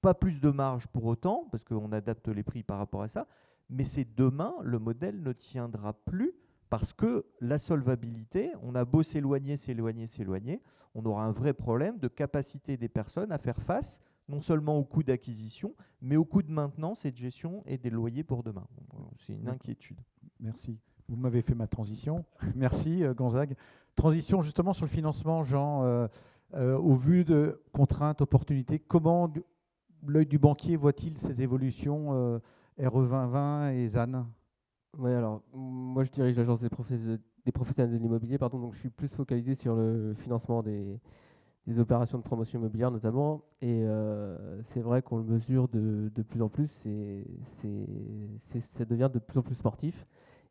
pas plus de marge pour autant, parce qu'on adapte les prix par rapport à ça, mais c'est demain, le modèle ne tiendra plus, parce que la solvabilité, on a beau s'éloigner, on aura un vrai problème de capacité des personnes à faire face non seulement au coût d'acquisition, mais au coût de maintenance et de gestion et des loyers pour demain. C'est une inquiétude. Merci. Vous m'avez fait ma transition. Merci, Gonzague. Transition justement sur le financement, Jean. Au vu de contraintes, opportunités, comment l'œil du banquier voit-il ces évolutions RE 2020 et ZAN? Oui, alors moi je dirige l'agence des professionnels de l'immobilier, donc je suis plus focalisé sur le financement des opérations de promotion immobilière notamment, et c'est vrai qu'on le mesure de plus en plus, ça devient de plus en plus sportif,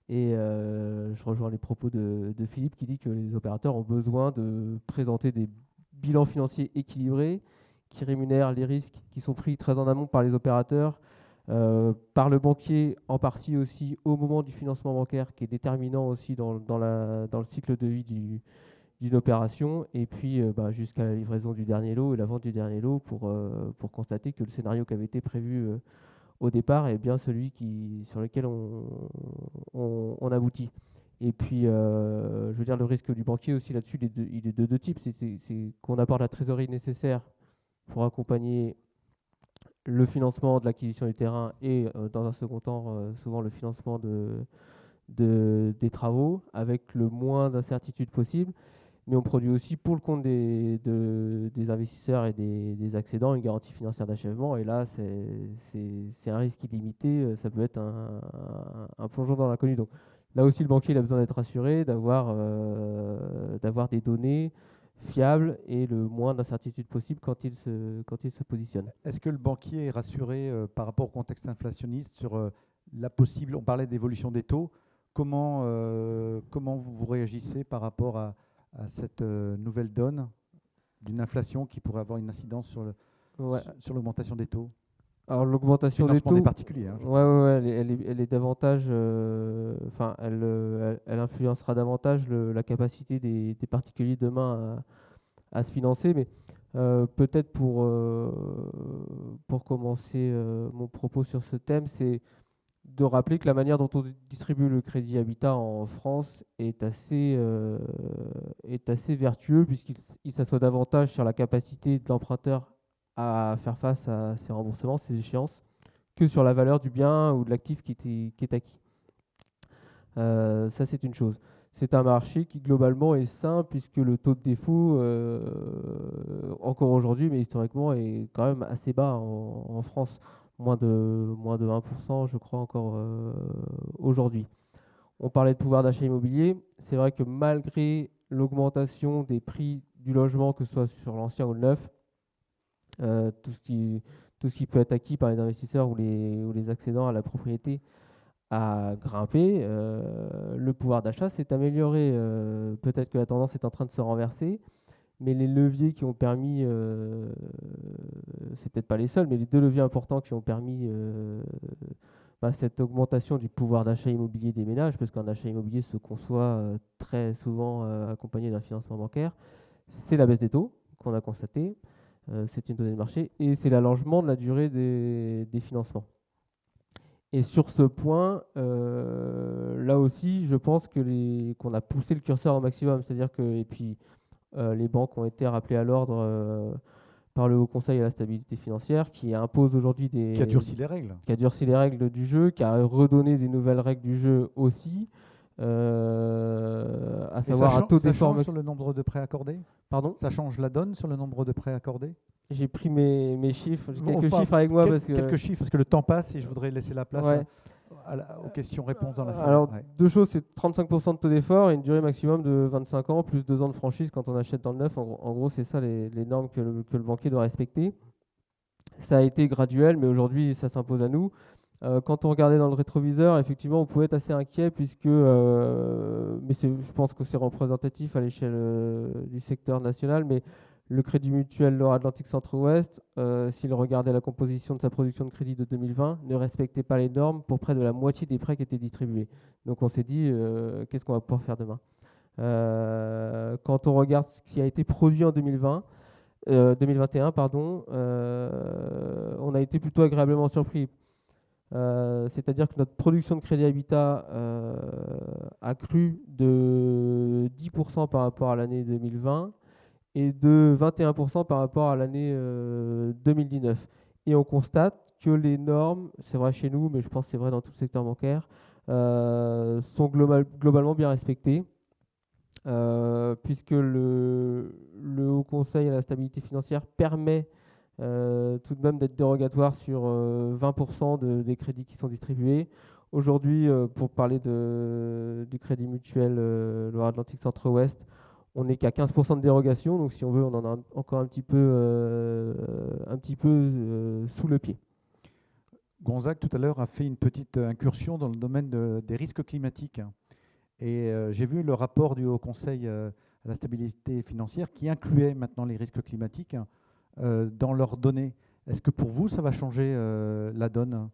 et je rejoins les propos de Philippe qui dit que les opérateurs ont besoin de présenter des bilans financiers équilibrés qui rémunèrent les risques qui sont pris très en amont par les opérateurs, par le banquier en partie aussi au moment du financement bancaire qui est déterminant aussi dans le cycle de vie d'une opération, et puis jusqu'à la livraison du dernier lot et la vente du dernier lot pour constater que le scénario qui avait été prévu au départ est bien celui sur lequel on aboutit. Et puis, je veux dire, le risque du banquier aussi là-dessus, il est de deux types. C'est qu'on apporte la trésorerie nécessaire pour accompagner le financement de l'acquisition du terrain et, dans un second temps, souvent le financement des travaux avec le moins d'incertitude possible. Mais on produit aussi pour le compte des investisseurs et des accédants une garantie financière d'achèvement. Et là, c'est un risque illimité. Ça peut être un plongeon dans l'inconnu. Donc là aussi, le banquier il a besoin d'être rassuré, d'avoir des données fiables et le moins d'incertitude possible quand il se positionne. Est-ce que le banquier est rassuré par rapport au contexte inflationniste sur la possible, on parlait d'évolution des taux, comment vous réagissez par rapport à cette nouvelle donne d'une inflation qui pourrait avoir une incidence sur l'augmentation des taux? Alors l'augmentation des taux, des particuliers. Elle est davantage, elle influencera davantage la capacité des particuliers demain à se financer. Mais peut-être pour commencer mon propos sur ce thème, c'est de rappeler que la manière dont on distribue le crédit habitat en France est assez vertueux, puisqu'il s'assoit davantage sur la capacité de l'emprunteur à faire face à ses remboursements, ses échéances, que sur la valeur du bien ou de l'actif qui est acquis. Ça, c'est une chose. C'est un marché qui, globalement, est sain, puisque le taux de défaut, encore aujourd'hui, mais historiquement, est quand même assez bas en France. Moins de 1%, je crois, encore aujourd'hui. On parlait de pouvoir d'achat immobilier. C'est vrai que malgré l'augmentation des prix du logement, que ce soit sur l'ancien ou le neuf, tout ce qui peut être acquis par les investisseurs ou les accédants à la propriété a grimpé. Le pouvoir d'achat s'est amélioré. Peut-être que la tendance est en train de se renverser, mais les leviers qui ont permis, c'est peut-être pas les seuls, mais les deux leviers importants qui ont permis cette augmentation du pouvoir d'achat immobilier des ménages, parce qu'un achat immobilier se conçoit très souvent accompagné d'un financement bancaire, c'est la baisse des taux qu'on a constaté, c'est une donnée de marché, et c'est l'allongement de la durée des financements. Et sur ce point, là aussi, je pense qu'on a poussé le curseur au maximum, c'est-à-dire que, et puis les banques ont été rappelées à l'ordre par le Haut Conseil à la stabilité financière, qui impose aujourd'hui Qui a durci les règles. qui a durci les règles du jeu, qui a redonné des nouvelles règles du jeu aussi, à Et savoir un taux ça d'effort. change sur le nombre de prêts accordés. Pardon, Ça change la donne sur le nombre de prêts accordés. j'ai pris mes chiffres, j'ai Bon, quelques pas- chiffres avec moi parce que Quelques chiffres, parce que le temps passe et je voudrais laisser la place Ouais. aux questions-réponses dans la salle. Alors, Ouais. deux choses, c'est 35% de taux d'effort et une durée maximum de 25 ans, plus 2 ans de franchise quand on achète dans le neuf. En gros, c'est ça les normes que le banquier doit respecter. Ça a été graduel, mais aujourd'hui, ça s'impose à nous. Quand on regardait dans le rétroviseur, effectivement, on pouvait être assez inquiet, puisque, mais je pense que c'est représentatif à l'échelle du secteur national, mais le Crédit Mutuel Loire-Atlantique Centre-Ouest, s'il regardait la composition de sa production de crédit de 2020, ne respectait pas les normes pour près de la moitié des prêts qui étaient distribués. Donc on s'est dit, qu'est-ce qu'on va pouvoir faire demain? Quand on regarde ce qui a été produit en 2021, pardon, on a été plutôt agréablement surpris. C'est-à-dire que notre production de crédit habitat a cru de 10% par rapport à l'année 2020 et de 21% par rapport à l'année 2019. Et on constate que les normes, c'est vrai chez nous, mais je pense que c'est vrai dans tout le secteur bancaire, sont globalement bien respectées, puisque le Haut Conseil à la stabilité financière permet tout de même d'être dérogatoire sur 20% des crédits qui sont distribués. Aujourd'hui, pour parler du Crédit Mutuel Loire-Atlantique Centre-Ouest, on n'est qu'à 15% de dérogation, donc si on veut, on en a encore un petit peu sous le pied. Gonzague, tout à l'heure, a fait une petite incursion dans le domaine des risques climatiques. Et j'ai vu le rapport du Haut Conseil à la stabilité financière qui incluait maintenant les risques climatiques dans leurs données. Est-ce que pour vous, ça va changer la donne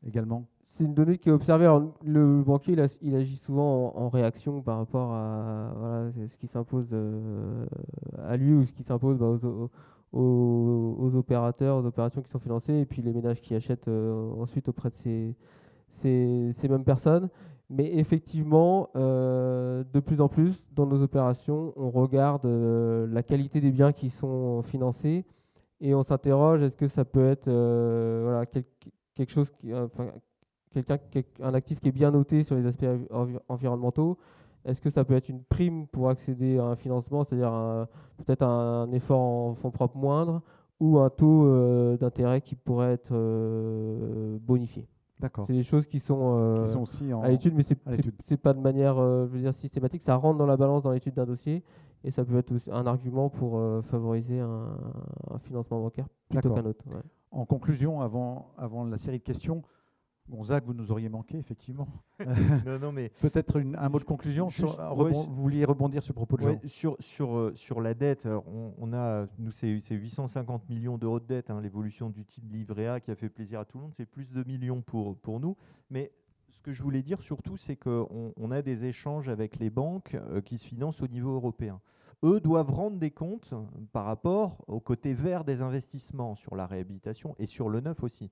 également? C'est une donnée qui est observée. Alors, le banquier, il agit souvent en réaction par rapport à voilà, ce qui s'impose à lui ou ce qui s'impose aux opérateurs, aux opérations qui sont financées, et puis les ménages qui achètent ensuite auprès de ces mêmes personnes. Mais effectivement, de plus en plus, dans nos opérations, on regarde la qualité des biens qui sont financés et on s'interroge, est-ce que ça peut être voilà, quelque chose un actif qui est bien noté sur les aspects environnementaux. Est-ce que ça peut être une prime pour accéder à un financement, c'est-à-dire peut-être un effort en fonds propres moindre, ou un taux d'intérêt qui pourrait être bonifié? D'accord. C'est des choses qui sont aussi à l'étude, mais à l'étude. c'est pas de manière je veux dire, systématique. Ça rentre dans la balance dans l'étude d'un dossier et ça peut être aussi un argument pour favoriser un financement bancaire plutôt D'accord. qu'un autre. Ouais. En conclusion, avant la série de questions, Gonzague, vous nous auriez manqué, effectivement. Non, mais Peut-être un mot de conclusion. Juste, Vous vouliez rebondir sur le propos de Jean. ouais, sur la dette, alors, on a, nous, c'est 850 millions d'euros de dette, hein, l'évolution du titre livret A qui a fait plaisir à tout le monde, c'est plus de millions pour nous. Mais ce que je voulais dire surtout, c'est qu'on a des échanges avec les banques qui se financent au niveau européen. Eux doivent rendre des comptes par rapport au côté vert des investissements sur la réhabilitation et sur le neuf aussi.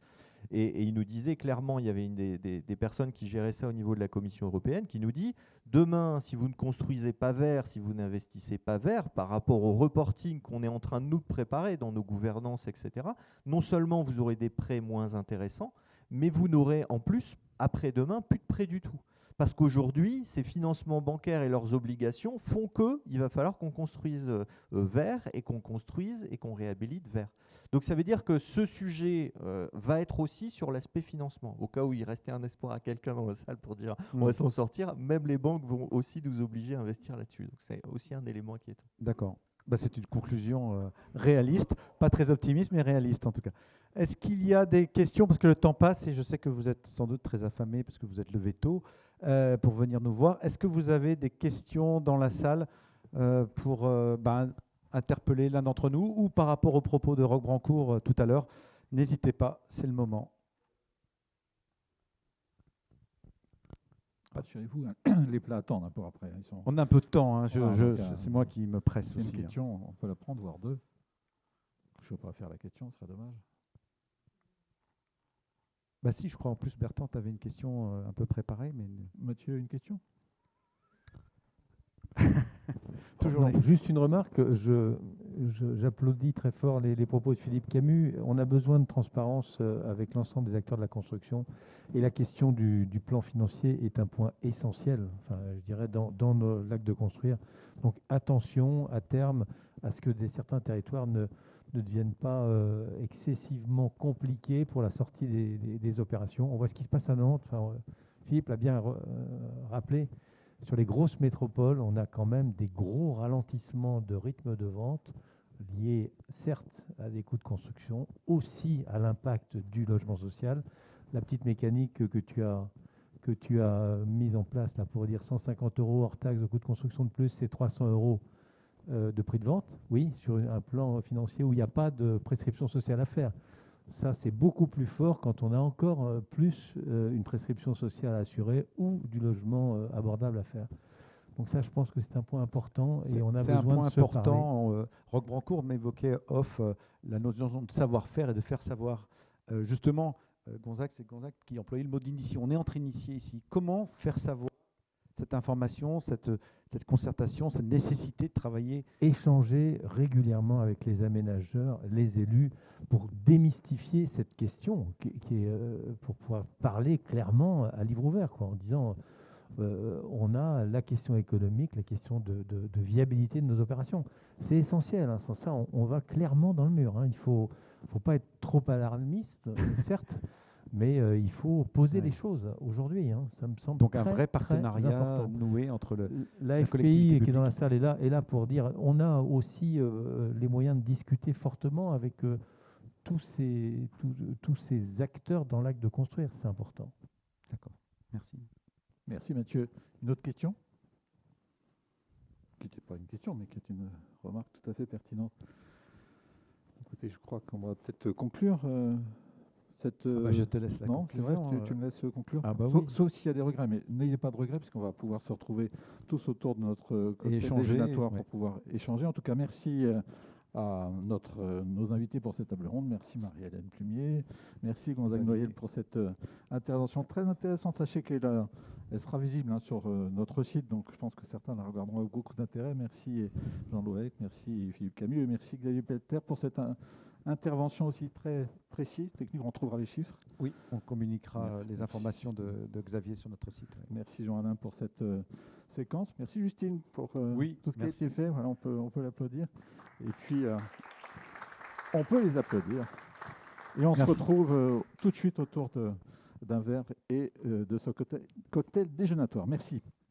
Et il nous disait clairement, il y avait des personnes qui géraient ça au niveau de la Commission européenne qui nous dit, demain, si vous ne construisez pas vert, si vous n'investissez pas vert, par rapport au reporting qu'on est en train de nous préparer dans nos gouvernances, etc., non seulement vous aurez des prêts moins intéressants, mais vous n'aurez en plus, après-demain, plus de prêts du tout. Parce qu'aujourd'hui, ces financements bancaires et leurs obligations font qu'il va falloir qu'on construise vert et qu'on construise et qu'on réhabilite vert. Donc ça veut dire que ce sujet va être aussi sur l'aspect financement. Au cas où il restait un espoir à quelqu'un dans la salle pour dire on va s'en sortir, même les banques vont aussi nous obliger à investir là-dessus. Donc c'est aussi un élément inquiétant. D'accord. C'est une conclusion réaliste, pas très optimiste, mais réaliste en tout cas. Est-ce qu'il y a des questions? Parce que le temps passe et je sais que vous êtes sans doute très affamés parce que vous êtes levé tôt pour venir nous voir. Est-ce que vous avez des questions dans la salle pour interpeller l'un d'entre nous ou par rapport aux propos de Roch Brancourt tout à l'heure? N'hésitez pas, c'est le moment. Rassurez-vous, les plats attendent un peu après. On a un peu de temps, hein. Voilà, c'est moi qui me presse une aussi. question, on peut la prendre, voire deux. Je ne veux pas faire la question, ce serait dommage. Bah si, je crois en plus, Bertrand, tu avais une question un peu préparée. Mais... Mathieu, une question? Tout toujours non, les- juste une remarque. J'applaudis très fort les propos de Philippe Camus. On a besoin de transparence avec l'ensemble des acteurs de la construction. Et la question du plan financier est un point essentiel, enfin, je dirais, dans l'acte de construire. Donc attention à terme à ce que certains territoires ne deviennent pas excessivement compliqués pour la sortie des opérations. On voit ce qui se passe à Nantes. Enfin, Philippe l'a bien rappelé. Sur les grosses métropoles, on a quand même des gros ralentissements de rythme de vente liés certes à des coûts de construction, aussi à l'impact du logement social. La petite mécanique que tu as mise en place là pour dire 150 € hors taxe de coûts de construction de plus, c'est 300 € de prix de vente, oui, sur un plan financier où il n'y a pas de prescription sociale à faire. Ça, c'est beaucoup plus fort quand on a encore plus une prescription sociale à assurer ou du logement abordable à faire. Donc ça, je pense que c'est un point important et on a C'est un besoin point de se parler. important. Roch Brancourt m'évoquait la notion de savoir-faire et de faire savoir. Justement, Gonzague, c'est Gonzague qui employait le mot d'initié. On est entre initiés ici. Comment faire savoir cette information, cette concertation, cette nécessité de travailler? Échanger régulièrement avec les aménageurs, les élus, pour démystifier cette question, qui est, pour pouvoir parler clairement à livre ouvert, quoi, en disant on a la question économique, la question de viabilité de nos opérations. C'est essentiel, hein, sans ça on va clairement dans le mur. Hein. Il ne faut pas être trop alarmiste, certes, mais il faut poser les choses aujourd'hui. Hein. Ça me semble Donc très, un vrai très partenariat important. noué entre la La collectivité FPI qui est dans la publique. salle est là pour dire on a aussi les moyens de discuter fortement avec tous ces acteurs dans l'acte de construire. C'est important. D'accord, merci. Merci Mathieu. Une autre question? Qui n'était pas une question, mais qui est une remarque tout à fait pertinente. Écoutez, je crois qu'on va peut-être conclure cette... Je te laisse la non, c'est vrai, conclusion. tu me laisses conclure. Ah bah sauf, oui. sauf s'il y a des regrets, mais n'ayez pas de regrets, puisqu'on va pouvoir se retrouver tous autour de notre cocktail échanger, déjeunatoire ouais. pour pouvoir échanger. En tout cas, merci à nos invités pour cette table ronde. Merci Marie-Hélène Plumier. Merci Gonzague Noyel pour cette intervention très intéressante. Sachez qu'elle sera visible sur notre site, donc je pense que certains la regarderont avec beaucoup d'intérêt. Merci Jean Loëc, merci Philippe Camus et merci Xavier Pelter pour cette intervention aussi très précise, technique. On trouvera les chiffres. Oui, on communiquera Merci. les informations de Xavier sur notre site. Ouais. Merci Jean-Alain pour cette séquence. Merci Justine pour Oui, tout ce qui a merci. été fait. Voilà, on peut l'applaudir. Et puis, on peut les applaudir. Et on se retrouve tout de suite autour d'un verre et de ce cocktail déjeunatoire. Merci.